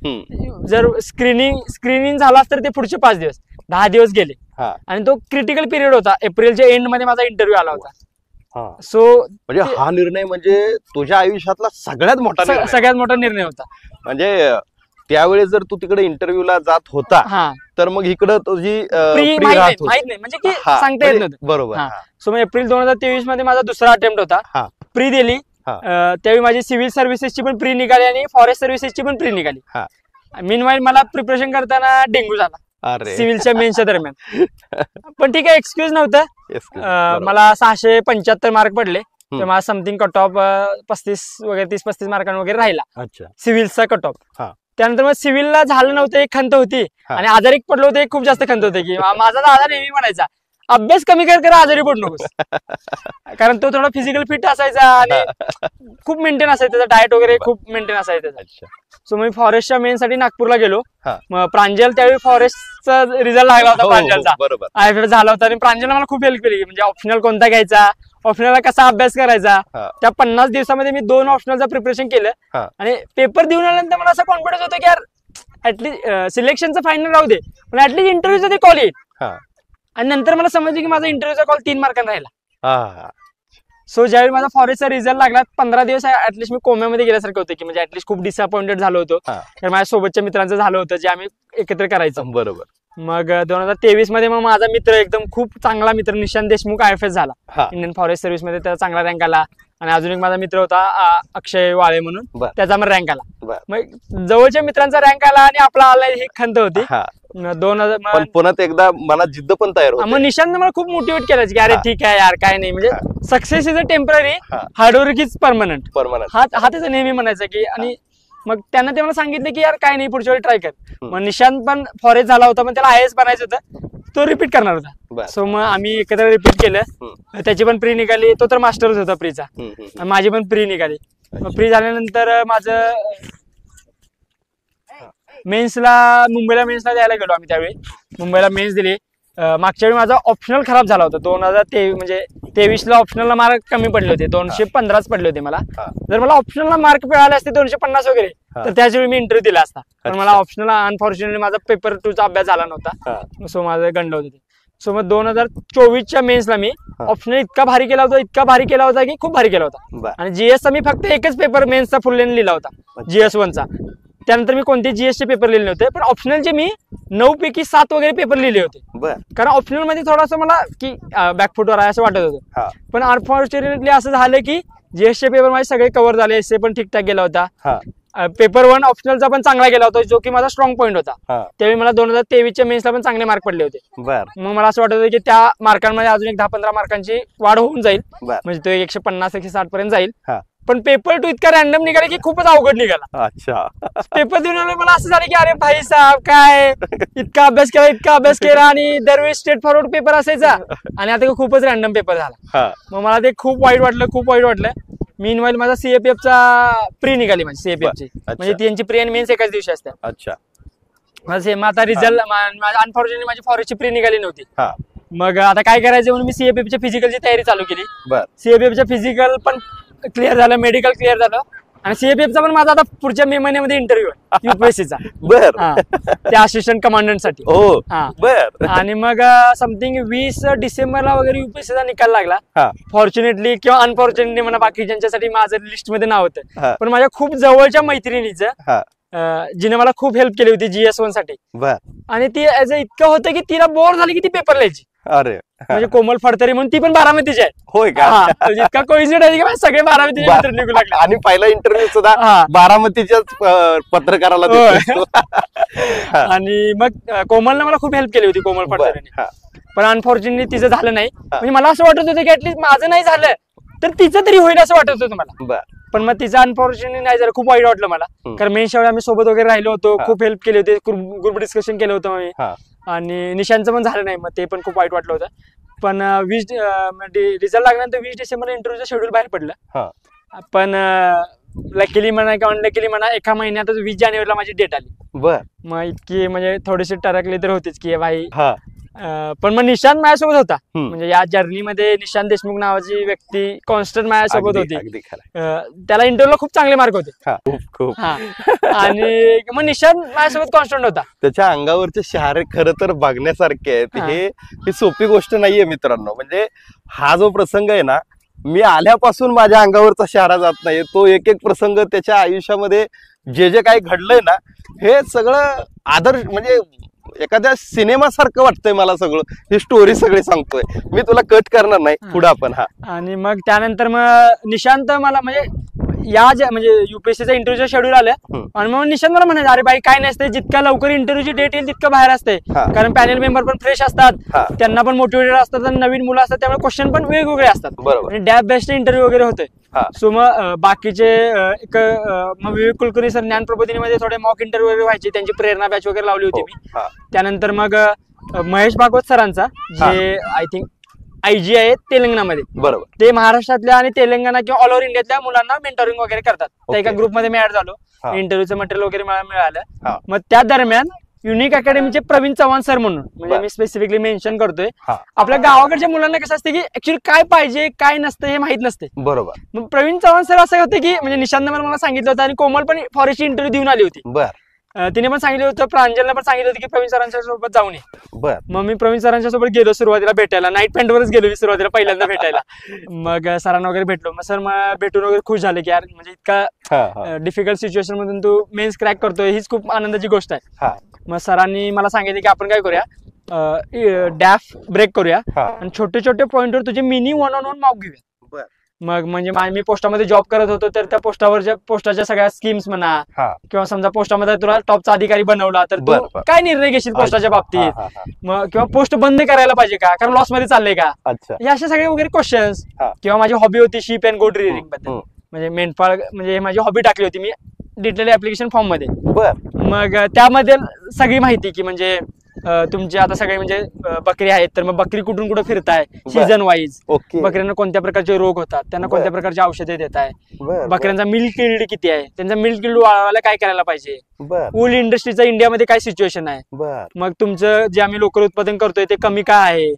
जर स्क्रीनिंग झालास तर ते पुढचे 5 दिवस 10 दिवस गेले. आणि तो क्रिटिकल पिरियड होता. एप्रिलच्या एंड मध्ये माझा इंटरव्ह्यू आला होता. सो म्हणजे हा निर्णय म्हणजे तुझ्या आयुष्यातला सगळ्यात मोठा निर्णय होता. म्हणजे त्यावेळेस जर तू तिकडे इंटरव्ह्यूला जात होता तर मग इकडे तुझी माहित नाही म्हणजे की सांगता येत नव्हतं. बरोबर. सो मग एप्रिल 2023 मध्ये माझा दुसरा अटेम्प्ट होता. प्री दिली. त्यावेळी माझी सिव्हिल सर्व्हिसेसची पण प्री निघाली आणि फॉरेस्ट सर्व्हिसेसची पण प्री निघाली. मीनवाईल मला प्रिपरेशन करताना डेंग्यू झाला सिव्हिलच्या मेन्सच्या दरम्यान. पण ठीक आहे एक्सक्यूज नव्हतं. मला 675 मार्क पडले. तर मला समथिंग कट ऑफ 30-35 मार्कांवर वगैरे राहिला सिव्हिलचा कट ऑफ. त्यानंतर मग सिव्हिलला झालं नव्हतं एक खंत होती आणि आजारी पडलो होते एक खूप जास्त खंत होते की माझा दादा नेहमी म्हणायचा अभ्यास कमी कर आजारी पडू नकोस. कारण तो थोडा फिजिकल फिट असायचा आणि खूप मेंटेन असायचं त्याचा डाएट वगैरे खूप मेंटेन असायचं त्याचा. सो मी फॉरेस्टच्या मेन साठी नागपूरला गेलो. मग प्रांजल त्यावेळी फॉरेस्टचा रिझल्ट लागला होता प्रांजलचा. IFF झाला होता आणि प्रांजलला मला खूप हेल्प केली म्हणजे ऑप्शनल कोणता घ्यायचा ऑप्शनलला कसा अभ्यास करायचा. त्या 50 दिवसामध्ये मी 2 ऑप्शनलचं प्रिपरेशन केलं आणि पेपर देऊन आल्यानंतर मला असा कॉन्फिडन्स होता की यार ऍटलीस्ट सिलेक्शनचं फायनल राहू दे पण ऍटलीस्ट इंटरव्ह्यूचं ते कॉल येईल. आणि नंतर मला समजलं की माझा इंटरव्ह्यूचा कॉल 3 मार्कांना राहिला. सो ज्यावेळी माझा फॉरेस्टचा रिझल्ट लागला 15 दिवस ऍटलीस्ट मी कोम्यामध्ये गेल्यासारखं होतं की म्हणजे ऍटलीस्ट खूप डिसअपॉइंटेड झालो होतो. माझ्या सोबतच्या मित्रांचं झालं होतं जे आम्ही एकत्र करायचं. बरोबर. मग 2023 मध्ये मग माझा मित्र एकदम खूप चांगला मित्र निशांत देशमुख IFS झाला इंडियन फॉरेस्ट सर्व्हिस मध्ये त्याचा चांगला रँक आला. आणि अजून एक माझा मित्र होता अक्षय वाळे म्हणून त्याचा मग रँक आला. मग जवळच्या मित्रांचा रँक आला आणि आपला आला ही खंत होती. 2000 पुन्हा एकदा मला जिद्द पण तयार होती. मग निशांत मला खूप मोटिवेट केलं की अरे ठीक आहे यार काय नाही म्हणजे success is a temporary hard work is permanent. हा त्याचा नेहमी म्हणायचा की. आणि मग त्यांना ते मला सांगितलं की यार काय नाही पुढच्या वेळी ट्राय कर. मग निशांत पण फॉरेस्ट झाला होता पण त्याला IAS बनायचं होतं तो रिपीट करणार होता. सो मग आम्ही एकत्र रिपीट केलं. त्याची पण प्री निघाली, तो तर मास्टरच होता प्रीचा, माझी पण प्री निघाली. प्री झाल्यानंतर माझं मेन्सला मुंबईला द्यायला गेलो आम्ही. त्यावेळी मुंबईला मेन्स दिली. मागच्या वेळी माझा ऑप्शनल खराब झाला होता. 2023 म्हणजे 23ला ऑप्शनलला मार्क कमी पडले होते, 215 पडले होते मला. जर मला ऑप्शनलला मार्क मिळाले असते 250 वगैरे, तर त्याच वेळी मी इंटरव्ह्यू दिला असता. पण मला ऑप्शनल अनफॉर्च्युनेटली माझा पेपर 2चा अभ्यास झाला नव्हता. सो माझं गंड होते. सो मग 2024च्या मेन्सला मी ऑप्शनल इतका भारी केला होता की खूप भारी केला होता. आणि जीएसचा मी फक्त एकच पेपर मेन्सचा फुल लेन लिहिला होता, GS 1चा. त्यानंतर मी कोणते जीएसचे पेपर लिहिले नव्हते. पण ऑप्शनलचे मी 9 पैकी 7 वगैरे पेपर लिहिले होते. कारण ऑप्शनल मध्ये थोडंसं मला की बॅकफुटवर आहे असं वाटत होतं. पण अनफॉर्च्युनेटली असं झालं की जीएसचे पेपर माझे सगळे कव्हर झाले. एसए पण ठीकठाक गेला होता. पेपर 1 ऑप्शनलचा पण चांगला गेला होता, जो की माझा स्ट्रॉंग पॉईंट होता. त्यावेळी मला 2023च्या मेन्सला पण चांगले मार्क पडले होते. मग मला असं वाटत होतं की त्या मार्कांमध्ये अजून एक 10-15 मार्कांची वाढ होऊन जाईल, म्हणजे तो 150-160 पर्यंत जाईल. पण पेपर 2 इतका रॅन्डम निघाला की खूपच अवघड निघाला. पेपर देऊन मला असं झालं की अरे भाई साहेब काय इतका अभ्यास केला आणि दरवेळी स्ट्रेट फॉरवर्ड पेपर असायचा, आणि आता खूपच रॅन्डम पेपर झाला. मग मला ते खूप वाईट वाटलं. मीनवाईल माझा सीएपीएफचा प्री निघाली, माझी सीएपीएफची, म्हणजे त्यांची प्री आणि मेन्स एकाच दिवशी असतात. मग आता रिझल्ट अनफॉर्च्युनेटली माझी फॉरेस्टची प्री निघाली नव्हती. मग आता काय करायचं म्हणून मी सीएपीएफच्या फिजिकलची तयारी चालू केली. सीएपीएफच्या फिजिकल पण क्लिअर झालं, मेडिकल क्लिअर झालं, आणि सीएपीएफचा पण माझा आता पुढच्या मे महिन्यामध्ये इंटरव्ह्यू आहे UPSCचा. त्या असिस्टंट कमांडंट साठी. आणि मग समथिंग 20 डिसेंबरला वगैरे UPSCचा निकाल लागला. फॉर्च्युनेटली किंवा अनफॉर्च्युनेटली म्हणा, बाकी ज्यांच्यासाठी माझं लिस्ट मध्ये नाव होतं. पण माझ्या खूप जवळच्या मैत्रिणीचं जिने मला खूप हेल्प केली होती GS 1 साठी. आणि ती इतकं होतं की तिला बोर झाली की ती पेपर लिहायची. म्हणजे कोमल फडतरे म्हणून ती पण बारामतीची आहे. होय का? इतका कोइन्सिडेंट आहे की सगळे बारामतीचे मित्र निघू लागले. आणि पहिला इंटरव्ह्यू सुद्धा बारामतीच्याच पत्रकाराला. आणि मग कोमलने मला खूप हेल्प केली होती, कोमल फडतरेने. पण अनफॉर्च्युनेटली तिचं झालं नाही. म्हणजे मला असं वाटत होतं की ऍटलीस्ट माझं नाही झालं तर तिचं तरी होईल असं वाटत होतं मला. पण मग तिचं अनफॉर्च्युनेटली नाही झालं. खूप वाईट वाटलं मला, कारण मेन शेवटी आम्ही सोबत वगैरे राहिलो होतो, खूप हेल्प केली होती, ग्रुप डिस्कशन केलं होतं आम्ही. आणि निशांचं पण झालं नाही, मग ते पण खूप वाईट वाटलं होतं. पण रिझल्ट लागल्यानंतर 20 डिसेंबरला इंटरव्ह्यूचं शेड्यूल बाहेर पडलं. पण लकीली म्हणा किंवा अनलकीली म्हणा, एका महिन्यातच 20 जानेवारीला माझी डेट आली. मग इतकी म्हणजे थोडीशी टरकली तर होतीच की भाई. पण मग निशांत माझ्यासोबत होता. म्हणजे या जर्नीमध्ये निशांत देशमुख नावाची व्यक्ती कॉन्स्टंट माझ्यासोबत होती. त्याला इंटरव्ह्यूला खूप चांगले मार्क होते. आणि मग निशांत माझ्यासोबत कॉन्स्टंट होता. त्याच्या अंगावरचे शहारे खरं तर बघण्यासारखे आहेत. ही सोपी गोष्ट नाहीये मित्रांनो. म्हणजे हा जो प्रसंग आहे ना, मी आल्यापासून माझ्या अंगावरचा शहारा जात नाही. तो एक एक प्रसंग त्याच्या आयुष्यामध्ये जे काही घडलंय ना, हे सगळं आदर्श म्हणजे एखाद्या सिनेमा सारखं वाटतंय मला. सगळं ही स्टोरी सगळी सांगतोय मी, तुला कट करणार नाही पुढे आपण. आणि मग त्यानंतर मग निशांत मला म्हणजे म्हणजे UPSCचा इंटरव्ह्यूचं शेड्यूल आलं. आणि मग निशांत मला म्हणायचं अरे बाई काय नसते, जितक्या लवकर इंटरव्ह्यूची डेट येईल तितकं बाहेर असते. कारण पॅनल मेंबर पण फ्रेश असतात, त्यांना पण मोटिवेटेड असतात, आणि नवीन मुलं असतात, त्यामुळे क्वेश्चन पण वेगवेगळे असतात. आणि डॅब बेस्ट इंटरव्ह्यू वगैरे होते. सो मग बाकीचे मग विवेक कुलकर्णी सर ज्ञान प्रबोधिनीमध्ये थोडे मॉक इंटरव्ह्यू वगैरे व्हायचे, त्यांची प्रेरणा बॅच वगैरे लावली होती मी. त्यानंतर मग महेश भागवत सरांचा, जे आय थिंक IG आहे तेलंगणामध्ये. बरोबर. ते महाराष्ट्रातल्या आणि तेलंगणा किंवा ऑल ओव्हर इंडियातल्या मुलांना मेंटोरिंग वगैरे करतात. त्या एका ग्रुपमध्ये मी ऍड झालो. इंटरव्ह्यूचं मटेरियल वगैरे मला मिळालं. मग त्या दरम्यान युनिक अकॅडमीचे प्रवीण चव्हाण सर म्हणून, म्हणजे मी स्पेसिफिकली मेन्शन करतोय, आपल्या गावाकडच्या मुलांना कसं असते की ऍक्च्युअली काय पाहिजे काय नसतं हे माहित नसते. बरोबर. मग प्रवीण चव्हाण सर असं होते की म्हणजे निशांत मला सांगितलं होतं, आणि कोमल पण फॉरेस्टची इंटरव्ह्यू देऊन आली होती. तिने पण सांगितलं होतं, प्रांजलने पण सांगितलं होतं की प्रवीण सरांच्या सोबत जाऊन ये. मग मी प्रवीण सरांच्या सोबत गेलो. सुरुवातीला भेटायला नाईट पॅन्टवरच गेलो मी सुरुवातीला पहिल्यांदा भेटायला. मग सरांना वगैरे भेटलो. मग सर भेटून वगैरे खुश झाले की यार म्हणजे इतका डिफिकल्ट सिच्युएशन मधून तू मेन्स क्रॅक करतोय, हीच खूप आनंदाची गोष्ट आहे. मग सरांनी मला सांगितलं की आपण काय करूया, डॅफ ब्रेक करूया आणि छोटे छोटे पॉइंटवर तुझे मिनी 1-on-1 मॉक घेऊया. मग म्हणजे मी पोस्टामध्ये जॉब करत होतो, तर त्या पोस्टाच्या सगळ्या स्कीम्स म्हणा, किंवा समजा पोस्टामध्ये तुला टॉपचा अधिकारी बनवला तर तू काय निर्णय घेशील पोस्टाच्या बाबतीत, मग किंवा पोस्ट बंद करायला पाहिजे का, कारण लॉस मध्ये चाललंय का, हे असे सगळे वगैरे क्वेश्चन्स. किंवा माझी हॉबी होती शिप अँड गोट रिअरिंग बद्दल, म्हणजे मेंढपाळ म्हणजे माझी हॉबी टाकली होती मी डिटेल ऍप्लिकेशन फॉर्म मध्ये. मग त्यामध्ये सगळी माहिती की म्हणजे तुमचे आता सगळे म्हणजे बकरी आहेत तर मग बकरी कुठून कुठे फिरताय सीझन वाईज, ओके. बकऱ्यांना कोणत्या प्रकारचे रोग होतात, त्यांना कोणत्या प्रकारची औषधे देताय, बकऱ्यांचा मिल्क यील्ड किती आहे, त्यांचा मिल्क यील्ड वाढवायला काय करायला पाहिजे, वूल इंडस्ट्रीचा इंडियामध्ये काय सिच्युएशन आहे, मग तुमचं जे आम्ही लोकर उत्पादन करतोय ते कमी काय आहे,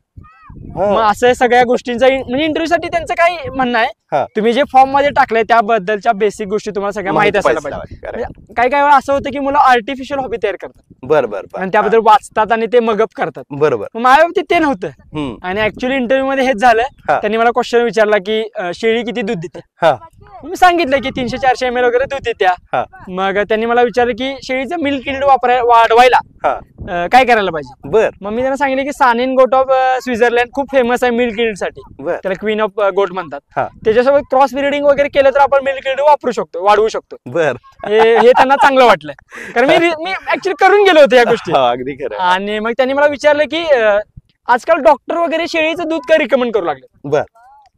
मग असं सगळ्या गोष्टींचा म्हणजे इंटरव्ह्यू साठी त्यांचं काय म्हणणं आहे, तुम्ही जे फॉर्म मध्ये टाकलंय त्याबद्दलच्या बेसिक गोष्टी तुम्हाला सगळ्या माहिती असायला पाहिजे. काही वेळा असं होतं की मुलं आर्टिफिशियल हॉबी तयार करतात, बरोबर, आणि त्याबद्दल वाचतात आणि ते मगअप करतात, बरोबर. माझ्या बाबतीत ते नव्हतं. आणि ऍक्च्युअली इंटरव्ह्यू मध्ये हेच झालं. त्यांनी मला क्वेश्चन विचारला की शेळी किती दूध देते, मी सांगितलं की 300-400 ml वगैरे दूध देत्या. मग त्यांनी मला विचारलं की शेळीचं मिल्क यील्ड वाढवायला काय करायला पाहिजे. मग मी त्यांना सांगितलं की सानेन गोट ऑफ स्वित्झर्लंड खूप फेमस आहे मिल्क यील्ड साठी, त्याला क्वीन ऑफ गोट म्हणतात. त्याच्यासोबत क्रॉस ब्रीडिंग वगैरे केलं तर आपण मिल्क यील्ड वापरू शकतो, वाढवू शकतो. हे त्यांना चांगलं वाटलं कारण मी ऍक्च्युअली करून गेलो होतो या गोष्टी. अगदी खरं. आणि मग त्यांनी मला विचारलं की आजकाल डॉक्टर वगैरे शेळीचं दूध का रिकमेंड करू लागले,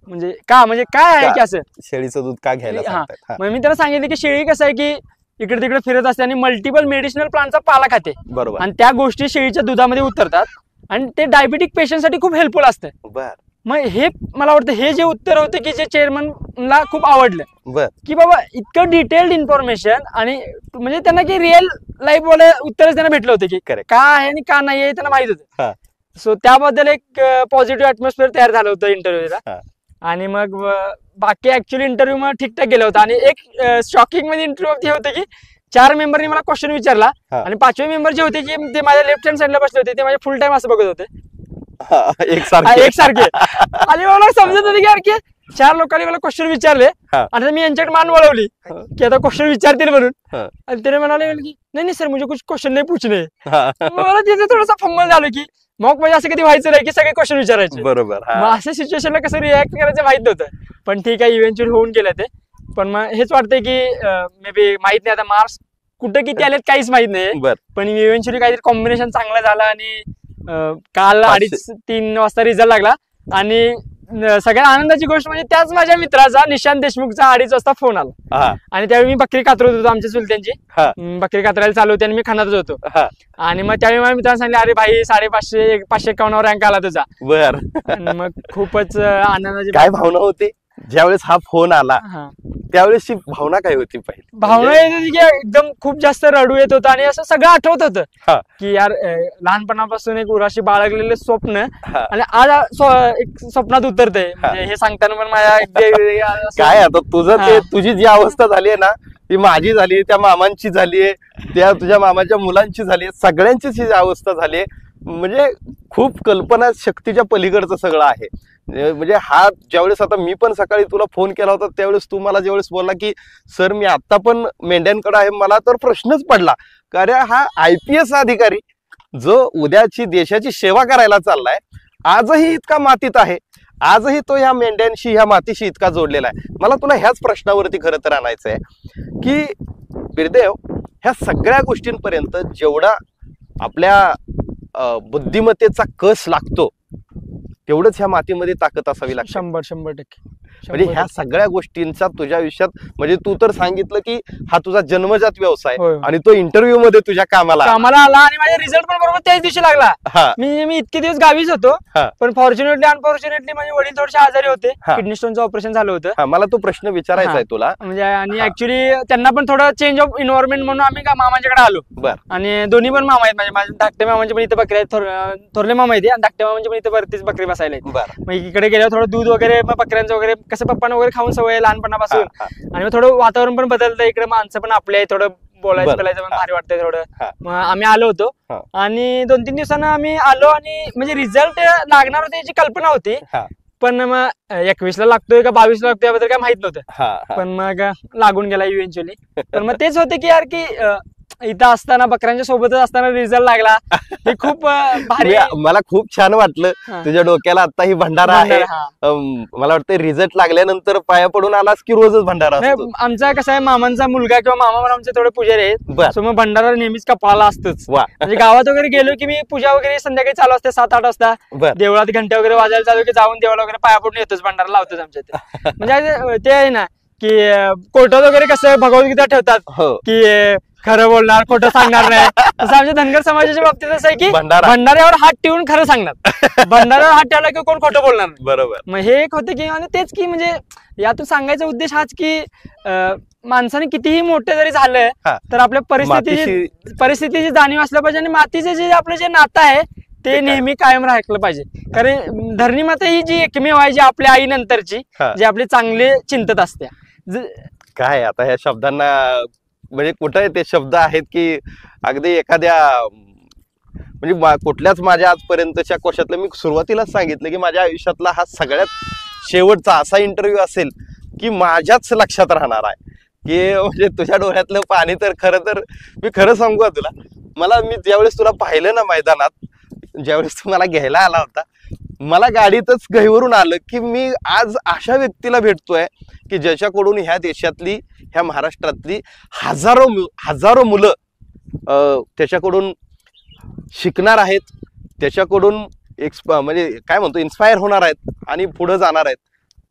म्हणजे काय आहे की असं शेळीचं दूध का घ्यायला. मग मी त्यांना सांगितलं की शेळी कसं आहे की इकडे तिकडे फिरत असते आणि मल्टिपल मेडिसिनल प्लांटचा पाला खाते, बरोबर, आणि त्या गोष्टी शेळीच्या दुधामध्ये उतरतात आणि ते डायबिटिक पेशंटसाठी खूप हेल्पफुल असतं. मग हे मला वाटतं हे जे उत्तर होते की जे चेअरमनला खूप आवडलं की बाबा इतकं डिटेल्ड इन्फॉर्मेशन, आणि म्हणजे त्यांना की रिअल लाईफ वाले उत्तरच त्यांना भेटलं होतं की का आहे आणि का नाही आहे त्यांना माहित होतं. सो त्याबद्दल एक पॉझिटिव्ह ऍटमॉस्फिअर तयार झालं होतं इंटरव्ह्यूला. आणि मग बाकी ऍक्च्युअली इंटरव्ह्यू मग ठीकठाक गेला होता. आणि एक शॉकिंग मध्ये इंटरव्ह्यू हे होतं की 4 मेंबरनी मला क्वेश्चन विचारला आणि 5वे मेंबर जे होते की ते माझ्या लेफ्ट हँड साईडला बसले होते, ते माझे फुल टाइम असं बघत होते एकसारखे. आणि मला समजत होते की यार की 4 लोकांनी मला क्वेश्चन विचारले आणि मी यांच्याकडे मान वळवली की आता क्वेश्चन विचारतील म्हणून, आणि त्याने म्हणाले की नाही सर मुझे कुछ क्वेश्चन नाही पूछने. मला तिथे थोडासा फंबल झालं की मग म्हणजे असं कधी व्हायचं नाही की सगळे क्वेश्चन विचारायचे. बरोबर. मग अशा सिच्युएशनला कसं रिॲक्ट करायचं माहित नव्हतं, पण ठीक आहे इव्हेंच्युअली होऊन गेलं ते. पण मग हेच वाटतंय की मे बी माहित नाही आता मार्क्स कुठे किती आलेत काहीच माहित नाही, पण इव्हेंच्युअली काहीतरी कॉम्बिनेशन चांगलं झालं आणि काल 2:30-3 वाजता रिझल्ट लागला. आणि सगळ्यात आनंदाची गोष्ट म्हणजे त्याच माझ्या मित्राचा निशांत देशमुखचा 2:30 वाजता फोन आला, आणि त्यावेळी मी बकरी कातरत होतो आमच्या चुलत्यांची, बकरी कातरायला चालू होती आणि मी खानातच होतो. आणि मग त्यावेळी माझ्या मित्रांनी सांगितलं अरे भाई 551 रँक आला तुझा. आणि मग खूपच आनंदाची काय भावना होती ज्यावेळेस हा फोन आला, त्यावेळेसची भावना काय होती? पहिली भावना येत होती की एकदम खूप जास्त रडू येत होतं आणि असं सगळं आठवत होतं की यार लहानपणापासून एक उराशी बाळगलेले स्वप्न आणि आज एक स्वप्नात उतरते. म्हणजे हे सांगताना पण माझ्या काय आता तुझं ते तुझी जी अवस्था झाली आहे ना ती माझी झाली, त्या मामांची झालीये, त्या तुझ्या मामाच्या मुलांची झाली, सगळ्यांचीच ही अवस्था झाली. म्हणजे खूप कल्पना शक्तीच्या पलीकडचं सगळं आहे. म्हणजे हा ज्यावेळेस आता मी पण सकाळी तुला फोन केला होता त्यावेळेस तू मला ज्यावेळेस बोलला की सर मी आता पण मेंढ्यांकडे आहे, मला तर प्रश्नच पडला का रे हा IPS अधिकारी जो उद्याची देशाची सेवा करायला चाललाय आजही इतका मातीत आहे, आजही तो ह्या मेंढ्यांशी ह्या मातीशी इतका जोडलेला आहे. मला तुला ह्याच प्रश्नावरती खरं तर आणायचं आहे की बिरदेव ह्या सगळ्या गोष्टींपर्यंत जेवढा आपल्या बुद्धिमत्तेचा कस लागतो तेवढंच ह्या मातीमध्ये ताकद असावी लागते. 100% म्हणजे ह्या सगळ्या गोष्टींचा तुझ्या आयुष्यात म्हणजे तू तर सांगितलं की हा तुझा जन्मजात व्यवसाय आणि तो इंटरव्ह्यू मध्ये तुझ्या कामाला आला आणि माझा रिझल्ट पण बरोबर त्याच दिवशी लागला. मी इतके दिवस गावीच होतो, पण फॉर्च्युनेटली अनफॉर्च्युनेटली माझे वडील थोडेसे आजारी होते, किडनी स्टोनचं ऑपरेशन झालं होतं. मला तो प्रश्न विचारायचा आहे तुला म्हणजे, आणि ऍक्च्युली त्यांना पण थोडं चेंज ऑफ इन्व्हायरमेंट म्हणून आम्ही मामांच्याकडे आलो. आणि दोन्ही पण मामा आहेत, माझे धाकटे मामांचे पण इथे बकरी आहेत, थोरले मामा आहेत आणि धाकटे मामांचे पण इथे भरतीच बकरी बसायला आहेत. मग इकडे गेल्यावर थोडं दूध वगैरे मग बकऱ्यांचं वगैरे कसं पप्पांना वगैरे खाऊन सवय लहानपणापासून, आणि मग थोडं वातावरण पण बदलतं, इकडे माणसं पण आपले आहे, थोडं बोलायचं बोलायचं पण भारी वाटतंय थोडं. मग आम्ही आलो होतो आणि 2-3 दिवसांना आम्ही आलो आणि म्हणजे रिझल्ट लागणार होते याची कल्पना होती, पण मग 21ला लागतोय का 22ला लागतोय याबद्दल काय माहित नव्हतं, पण मग लागून गेला इव्हेंच्युअली. पण मग तेच होते की यार की इथं असताना बकऱ्यांच्या सोबतच असताना रिझल्ट लागला, हे खूप भारी. मला खूप छान वाटलं. तुझ्या डोक्याला आता ही भंडारा आहे. मला वाटतं रिझल्ट लागल्यानंतर पाया पडून आलास की रोजच भंडारा असतो. आमचा कसा आहे मामांचा मुलगा किंवा मामा पण आमचे थोडे पुजारी आहेत, सो मग भंडारा नेहमीच कपाळाला असतोच. म्हणजे गावात वगैरे गेलो की मी पूजा वगैरे संध्याकाळी चालू असते 7-8 वाजता, देवळात घंटे वगैरे वाजायला चालू की जाऊन देवाला वगैरे पाया पडून येतोच, भंडारा लावतोच आमच्या इथे. म्हणजे ते आहे ना की कोर्टात वगैरे कसं भगवद्गीता ठेवतात की खरं बोलणार, खोटं सांगणार नाही. तसं आमच्या धनगर समाजाच्या बाबतीत असं आहे की भंडाऱ्यावर हात ठेवून खरं सांगणार, भंडाऱ्यावर हात ठेवला की कोण खोटं बोलणार नाही. बरोबर. मग हे एक होतं की, आणि तेच की म्हणजे यातून सांगायचा उद्देश हाच की माणसाने कितीही मोठे जरी झालं तर आपल्या परिस्थितीची जाणीव असलं पाहिजे, आणि मातीचे जे आपलं जे नातं आहे ते नेहमी कायम राखलं पाहिजे. कारण धरणी माता ही जी एकमेव आहे जी आपल्या आई नंतरची जी आपले चांगले चिंतत असते. काय आता ह्या शब्दांना म्हणजे कुठे ते शब्द आहेत की अगदी एखाद्या म्हणजे कुठल्याच माझ्या आजपर्यंतच्या कोशातलं, मी सुरुवातीलाच सांगितलं की माझ्या आयुष्यातला हा सगळ्यात शेवटचा असा इंटरव्ह्यू असेल की माझ्याच लक्षात राहणार आहे. की म्हणजे तुझ्या डोळ्यातलं पाणी तर मी खरं सांगू का तुला, मी ज्यावेळेस तुला पाहिलं ना मैदानात, ज्यावेळेस तू मला घ्यायला आला होता, मला गाडीतच गहिवरून आलं की मी आज अशा व्यक्तीला भेटतोय की ज्याच्याकडून ह्या देशातली, ह्या महाराष्ट्रातली हजारो मुलं त्याच्याकडून शिकणार आहेत, त्याच्याकडून म्हणजे काय म्हणतो इन्स्पायर होणार आहेत आणि पुढे जाणार आहेत.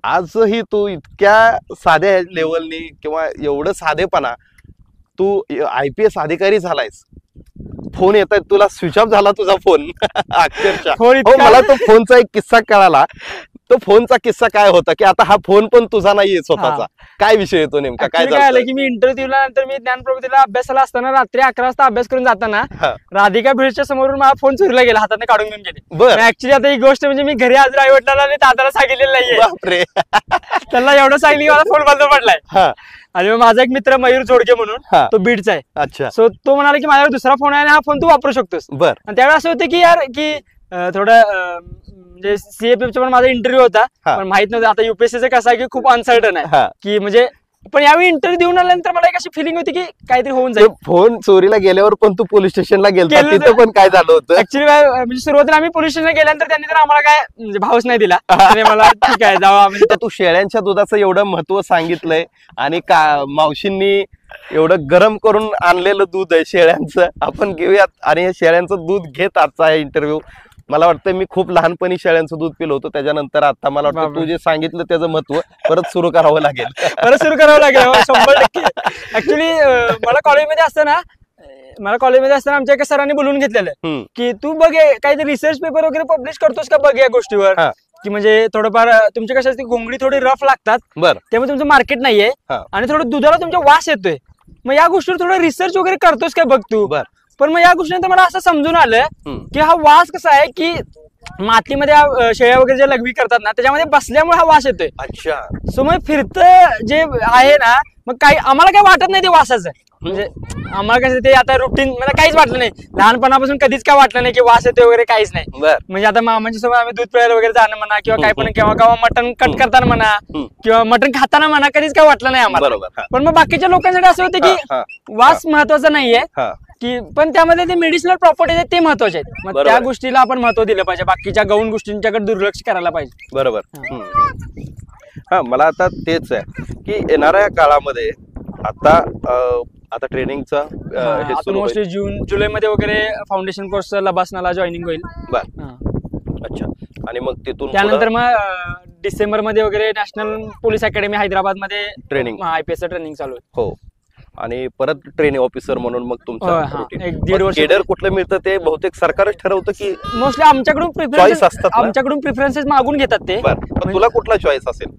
आजही तू इतक्या साध्या लेवलनी किंवा एवढं साधेपणा, तू IPS अधिकारी झालायस, फोन येत आहेत तुला, स्विच ऑफ झाला तुझा फोन अक्षरशः. मला तो फोनचा एक किस्सा कळाला. तो फोनचा किस्सा काय होता की आता हा फोन पण तुझा नाहीये स्वतःचा, काय विषय येतो नेमका, काय झालं की मी इंटरव्ह्यूला नंतर मी ज्ञानप्रबोधीला अभ्यासाला असताना रात्री 11 वाजता अभ्यास करून जाताना राधिका भिडच्या समोरून मला फोन चोरीला गेला, हाताने काढून घेऊन गेले. ऍक्च्युली आता ही गोष्ट म्हणजे मी घरी आज आई-वडिलांना आणि दादाला सांगितलेलं नाहीये. त्यांना एवढं सांगितलं की मला फोन बंद पडलाय. आणि मग माझा एक मित्र मयूर जोडके म्हणून, तो बीडचा आहे. अच्छा. सो तो म्हणाला की माझ्यावर दुसरा फोन आहे आणि हा फोन तू वापरू शकतोस. आणि त्यावेळेस असं होतं की यार की थोडं म्हणजे CFF पण माझा इंटरव्ह्यू होता, पण माहित नव्हतं. आता UPSC कसं आहे की खूप अनसर्टन आहे की म्हणजे, पण यावेळी इंटरव्ह्यू देऊन आल्यानंतर मला एक अशी फिलिंग होती की काहीतरी होऊन जाईल. फोन चोरीला गेल्यावर पण तू पोलीस स्टेशनला गेला, तिथं पण काय झालं होतं ऍक्च्युली म्हणजे सुरुवातीला आम्ही पोलीस स्टेशनला गेल्यानंतर त्यांनी तर आम्हाला काय म्हणजे भावच नाही दिला. मला ठीक आहे जावा. म्हणजे तू शेळ्यांच्या दुधाचं एवढं महत्व सांगितलंय आणि मावशींनी एवढं गरम करून आणलेलं दूध आहे शेळ्यांचं, आपण घेऊयात. आणि शेळ्यांचं दूध घेत आजचा हा इंटरव्ह्यू. मला वाटतं मी खूप लहानपणी शेळ्यांचं दूध पिलं होतं, त्याच्यानंतर आता मला वाटतं तू जे सांगितलं त्याचं महत्व परत सुरू करावं लागेल. 100%. ऍक्च्युली मला कॉलेजमध्ये असताना आमच्या एका सरांनी बोलून घेतलेलं की तू बघ काहीतरी रिसर्च पेपर वगैरे पब्लिश करतोस का बघ या गोष्टीवर, की म्हणजे थोडंफार तुमच्या कशा घोंगडी थोडी रफ लागतात, त्यामुळे तुमचं मार्केट नाहीये आणि थोडं दुधाला तुमचा वास येतोय, मग या गोष्टीवर थोडं रिसर्च वगैरे करतोस का बघ तू. पण मग या गोष्टीनंतर मला असं समजून आलं की हा वास कसा आहे की मातीमध्ये शेळ्या वगैरे जे लघवी करतात ना त्याच्यामध्ये बसल्यामुळे हा वास येतोय. अच्छा. सो मग फिरतं जे आहे ना, मग काही आम्हाला काही वाटत नाही ते वासाचं, म्हणजे आम्हाला कसं ते आता रुटीन मला काहीच वाटलं नाही, लहानपणापासून कधीच काय वाटलं नाही की वास येते वगैरे काहीच नाही. म्हणजे आता मामांच्या सोबत आम्ही दूध प्यायला वगैरे जाणं म्हणा किंवा काही पण केव्हा मटण कट करताना म्हणा किंवा मटण खाताना म्हणा कधीच काय वाटलं नाही आम्हाला. पण मग बाकीच्या लोकांसाठी असं होतं की वास महत्वाचा नाहीये की, पण त्यामध्ये ते मेडिसिनल प्रॉपर्टीज आहेत ते महत्वाचे आहेत. मग त्या गोष्टीला आपण महत्व दिलं पाहिजे, बाकीच्या गौण गोष्टींच्याकडे दुर्लक्ष करायला पाहिजे. बरोबर. मला आता तेच आहे की येणाऱ्या काळामध्ये आता ट्रेनिंगचा मोस्टली जुलै मध्ये वगैरे फाउंडेशन कोर्स लबासनाला जॉईनिंग होईल. अच्छा. आणि मग तिथून त्यानंतर मग डिसेंबर मध्ये वगैरे नॅशनल पोलीस अकॅडमी हैदराबाद मध्ये ट्रेनिंग IPS ट्रेनिंग चालू आहे. हो. आणि परत ट्रेनिंग ऑफिसर म्हणून मग तुमचं एक 1.5 वर्ष केडर कुठलं मिळतं ते बहुतेक सरकारच ठरवतं की मोस्टली आमच्याकडून प्रिफरन्सेस मागून घेतात ते. तुला कुठला चॉईस असेल?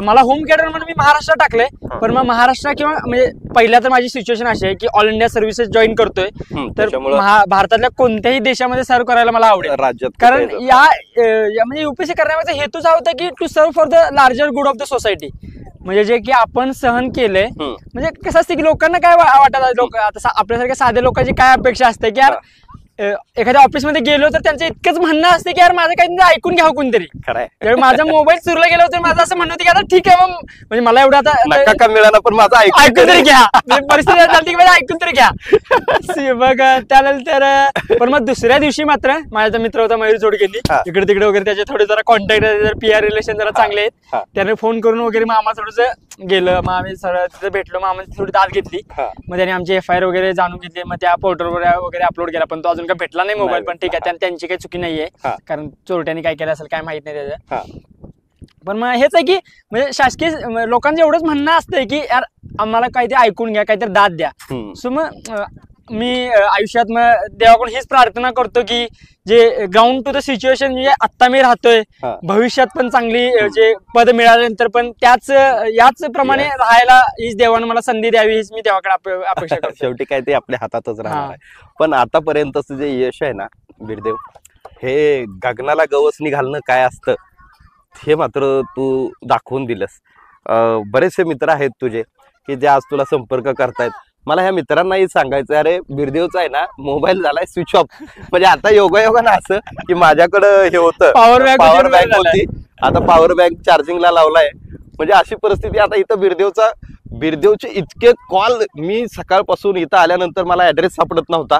मला होम कॅडर म्हणून मी महाराष्ट्र टाकलंय, पण मग महाराष्ट्र किंवा म्हणजे पहिल्या तर माझी सिच्युएशन अशी आहे की ऑल इंडिया सर्व्हिसेस जॉईन करतोय, तर भारतातल्या कोणत्याही देशामध्ये सर्व्ह करायला मला आवडेल राज्यात. कारण या म्हणजे UPSC करण्याचा हेतूच हा होता की to serve for the larger good of the society. म्हणजे जे की आपण सहन केलंय, म्हणजे कसं असतं की लोकांना काय वाटत, लोक आता आपल्यासारख्या साध्या लोकांची काय अपेक्षा असते की यार एखाद्या ऑफिसमध्ये गेलो तर त्यांचं इतकंच म्हणणं असतं की यार माझं काही ऐकून घ्यावं कोणतरी. माझा मोबाईल चुरला गेला होतं, माझं असं म्हणणं होतं की आता ठीक आहे मग म्हणजे मला एवढं आता मिळाला पण माझं ऐकून तरी घ्या, परिस्थिती चालते की माझं ऐकून तरी घ्या. मग त्यानंतर पण मग दुसऱ्या दिवशी मात्र माझा मित्र होता मयूर जोडकेंनी, इकडे तिकडे वगैरे त्याचे थोडे जरा कॉन्टॅक्ट PR रिलेशन जरा चांगले आहेत, त्याने फोन करून वगैरे मग आम्हाला थोडंसं गेलं, मग आम्ही सरळ तिथे भेटलो, मग आम्ही थोडी दाद घेतली, मग त्याने आमची FIR वगैरे जाणून घेतली, मग त्या पोर्टलवर वगैरे अपलोड केला, पण तो अजून काय भेटला नाही मोबाईल. पण ठीक आहे, त्यांची काही चुकी नाहीये, कारण चोरट्यांनी काय केलं असेल काय माहित नाही त्याचं. पण मग हेच आहे की म्हणजे शासकीय लोकांचं एवढंच म्हणणं असतंय की यार आम्हाला काहीतरी ऐकून घ्या, काहीतरी दाद द्या. हम्म. सो मग मी आयुष्यात मग देवाकडून हीच प्रार्थना करतो की जे ग्राउंड टू द सिच्युएशन म्हणजे आता मी राहतोय, हा. भविष्यात पण चांगली जे पद मिळाल्यानंतर पण याच प्रमाणे Yes. राहायला हीच देवानं मला संधी द्यावी, हीच मी देवाकडे अपेक्षा करतो. शेवटी काय ते आपल्या हातातच राहणार हा. आहे. पण आतापर्यंतच जे यश आहे ना वीरदेव, हे गगनाला गवसणी घालणं काय असतं हे मात्र तू दाखवून दिलंस. बरेचसे मित्र आहेत तुझे की जे आज तुला संपर्क करतायत. मला ह्या मित्रांनाही सांगायचं, अरे वीरदेवचा आहे ना मोबाईल झालाय स्विच ऑफ. म्हणजे आता योगायोगानं असं की माझ्याकडं हे होतं Power bank पॉवर वगैरे बँक होती, आता पॉवर बँक चार्जिंगला लावलाय. म्हणजे अशी परिस्थिती आता इथं वीरदेवचे इतके कॉल, मी सकाळपासून इथं आल्यानंतर मला ऍड्रेस सापडत नव्हता.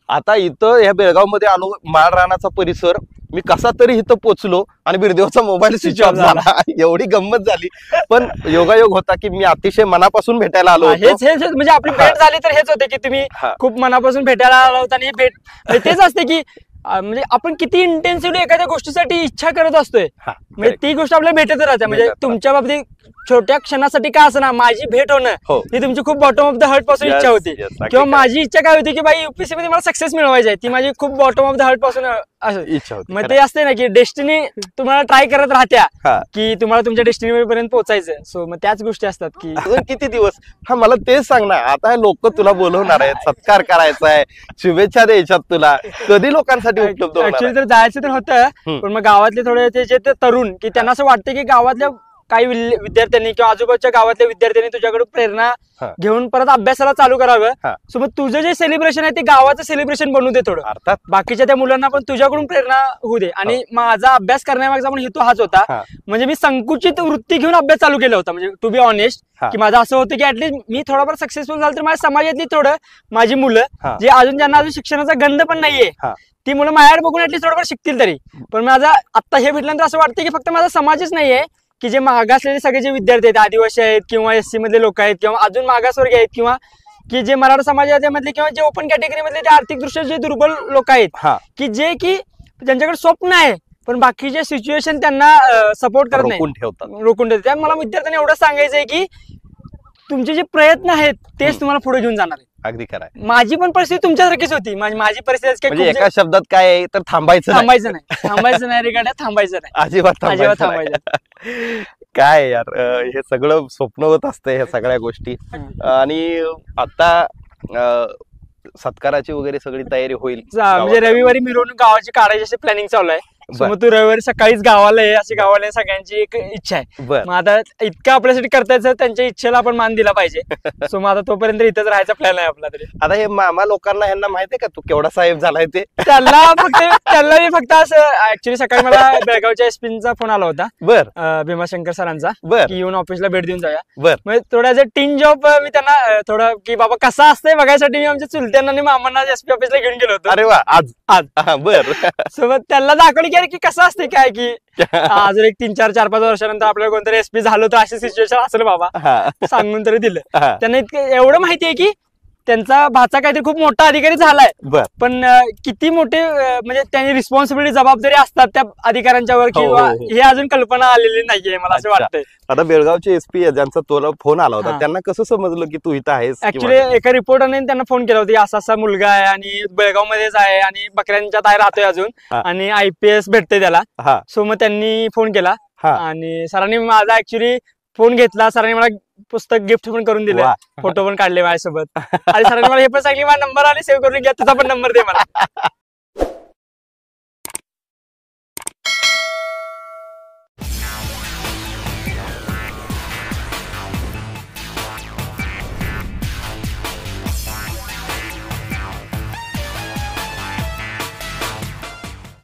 आता इथं ह्या बेळगाव मध्ये आलो, माळ रानाचा परिसर, मी कसा तरी इथं पोचलो आणि वीरदेवचा मोबाईल स्विच ऑफ झाला. एवढी गंमत झाली. पण योगायोग होता की मी अतिशय मनापासून भेटायला आलो होतो. हेच म्हणजे आपली भेट झाली तर हेच होते की तुम्ही हा. खूप मनापासून भेटायला आला होता. आणि हे भेट म्हणजे तेच असते की म्हणजे आपण किती इंटेन्सिव्हली एखाद्या गोष्टीसाठी इच्छा करत असतोय, हा, म्हणजे correct. ती गोष्ट आपल्याला भेटत राहते. म्हणजे भेटत तुमच्या बाबतीत छोट्या क्षणासाठी काय असं ना, माझी भेट होणं हो. ही तुमची खूप बॉटम ऑफ द हार्ट पासून Yes, इच्छा होती. yes, अगदी किंवा correct. माझी इच्छा काय होती की बाई युपीएससी मध्ये मला सक्सेस मिळवायची आहे, ती माझी खूप बॉटम ऑफ द हार्ट पासून असं. इच्छा होती. मग ते असते ना की डेस्टिनी तुम्हाला ट्राय करत राहत्या हा. की तुम्हाला तुमच्या डेस्टिनी पर्यंत पोहोचायचं. सो मग त्याच गोष्टी असतात की अजून किती दिवस? हा, मला तेच सांग ना. आता लोक तुला बोलवणार आहेत, सत्कार करायचा आहे, शुभेच्छा द्यायच्यात तुला, कधी लोकांसाठी उपलब्ध होणार ऍक्च्युअली आहे? तर जायचं तर होतं, हम्म. पण मग गावातले थोडे जे ते तरुण की त्यांना असं वाटतं की गावातल्या काही विद्यार्थ्यांनी किंवा आजूबाजूच्या गावातल्या विद्यार्थ्यांनी तुझ्याकडून प्रेरणा हा. घेऊन परत अभ्यासाला चालू करावं. हा. सो मग तुझं जे सेलिब्रेशन आहे ते गावाचं सेलिब्रेशन बनवू दे थोडं. अर्थात. बाकीच्या त्या मुलांना पण तुझ्याकडून प्रेरणा होऊ दे. आणि माझा अभ्यास करण्यामागचा पण हेतू हाच होता. हा. म्हणजे मी संकुचित वृत्ती घेऊन अभ्यास चालू केला होता. म्हणजे टू बी ऑनेस्ट हा. की माझं असं होतं की ऍटलीस्ट मी थोडाफार सक्सेसफुल झालं तर माझ्या समाजातली थोडं माझी मुलं हा. जे ज्यांना अजून शिक्षणाचा गंध पण नाहीये, हा. ती मुलं माझ्याकडे बघून ऍटलीस्ट थोडंफार शिकतील तरी. पण माझा आता हे भेटल्यानंतर असं वाटतं की फक्त माझा समाजच नाहीये की जे मागासलेले सगळे जे विद्यार्थी आहेत, आदिवासी आहेत किंवा एससी मधले लोक आहेत किंवा अजून मागासवर्गीय आहेत किंवा की जे मराठा समाजामधले किंवा जे ओपन कॅटेगरी मधले ते आर्थिकदृष्ट्या जे दुर्बल लोक आहेत, हा. की ज्यांच्याकडे स्वप्न आहे पण बाकीचे सिच्युएशन त्यांना सपोर्ट करत नाही, रोखून ठेवतात. रोखून देतात. त्यामुळे मला विद्यार्थ्यांना एवढं सांगायचं आहे की तुमचे जे प्रयत्न आहेत तेच तुम्हाला पुढे घेऊन जाणार आहे. अगदी खरं आहे. माझी पण परिस्थिती तुमच्यासारखीच होती. माझी परिस्थिती म्हणजे एका शब्दात काय आहे तर थांबायचं नाही. थांबायचं नाही रेगाड्या, थांबायचं नाही, अजिबात अजिबात थांबायचं थांबायचं. नाही. काय यार, हे सगळं स्वप्न होत असतं ह्या सगळ्या गोष्टी. आणि आता सत्काराची वगैरे सगळी तयारी होईल. म्हणजे रविवारी मिरवणूक गावाची काढायची अशी प्लॅनिंग चालू आहे. So मग तू रविवारी सकाळीच गावाला आहे अशी गावाला सगळ्यांची एक इच्छा आहे. बर. मग आता इतकं आपल्यासाठी करतायचं, त्यांच्या इच्छेला आपण मान दिला पाहिजे. सो मग आता तोपर्यंत इथंच राहायचा प्लॅन आहे आपला तरी. आता हे मामा लोकांना ह्यांना माहितीये का तू केवढा साहेब झालाय ते? त्यांना मी फक्त असं ऍक्च्युली सकाळी मला बेळगावच्या एसपीचा फोन आला होता, बर भीमाशंकर सरांचा, बर की येऊन ऑफिसला भेट देऊन जाऊया. बर. म्हणजे थोडा जे टीन जॉब मी त्यांना थोडं की बाबा कसा असतंय बघायसाठी मी आमच्या चुलत्यांना आणि मामांना एसपी ऑफिसला घेऊन गेलो होतो. अरे वा, आज आज. हा, बर. सोबत त्यांना दाखवली की अरे की कसं असते काय की अजून एक 3-4-5 वर्षानंतर आपल्याला कोणतरी एसपी झालं तर अशी सिच्युएशन असेल बाबा, हा. सांगून तरी दिलं. हा. त्यांना इतकं एवढं माहिती आहे की त्यांचा भाचा काहीतरी खूप मोठा अधिकारी झालाय, बर. पण किती मोठे म्हणजे त्यांनी रिस्पॉन्सिबिलिटी जबाबदारी असतात त्या अधिकाऱ्यांच्यावर हो, किंवा हो, हो. हे अजून कल्पना आलेली नाहीये मला असं अच्छा. वाटतंय. आता बेळगावचे एसपी ज्यांचा तुला फोन आला होता हा. त्यांना कसं समजलं की तू इथं आहेस? ऍक्च्युली एका रिपोर्टरने त्यांना फोन केला होता, असा असा मुलगा आहे आणि बेळगाव मध्येच आहे आणि बकऱ्यांच्यात आहे राहतोय अजून हा. आणि IPS भेटते त्याला. हा. सो मग त्यांनी फोन केला हा. आणि सरांनी माझा ऍक्च्युली फोन घेतला. सरांनी मला पुस्तक गिफ्ट पण करून दिलं, वा. फोटो पण काढले माझ्यासोबत आणि सरांनी मला हे पण सांगितले माझा नंबर आणि सेव्ह करून घ्या, तुझा पण नंबर दे मला.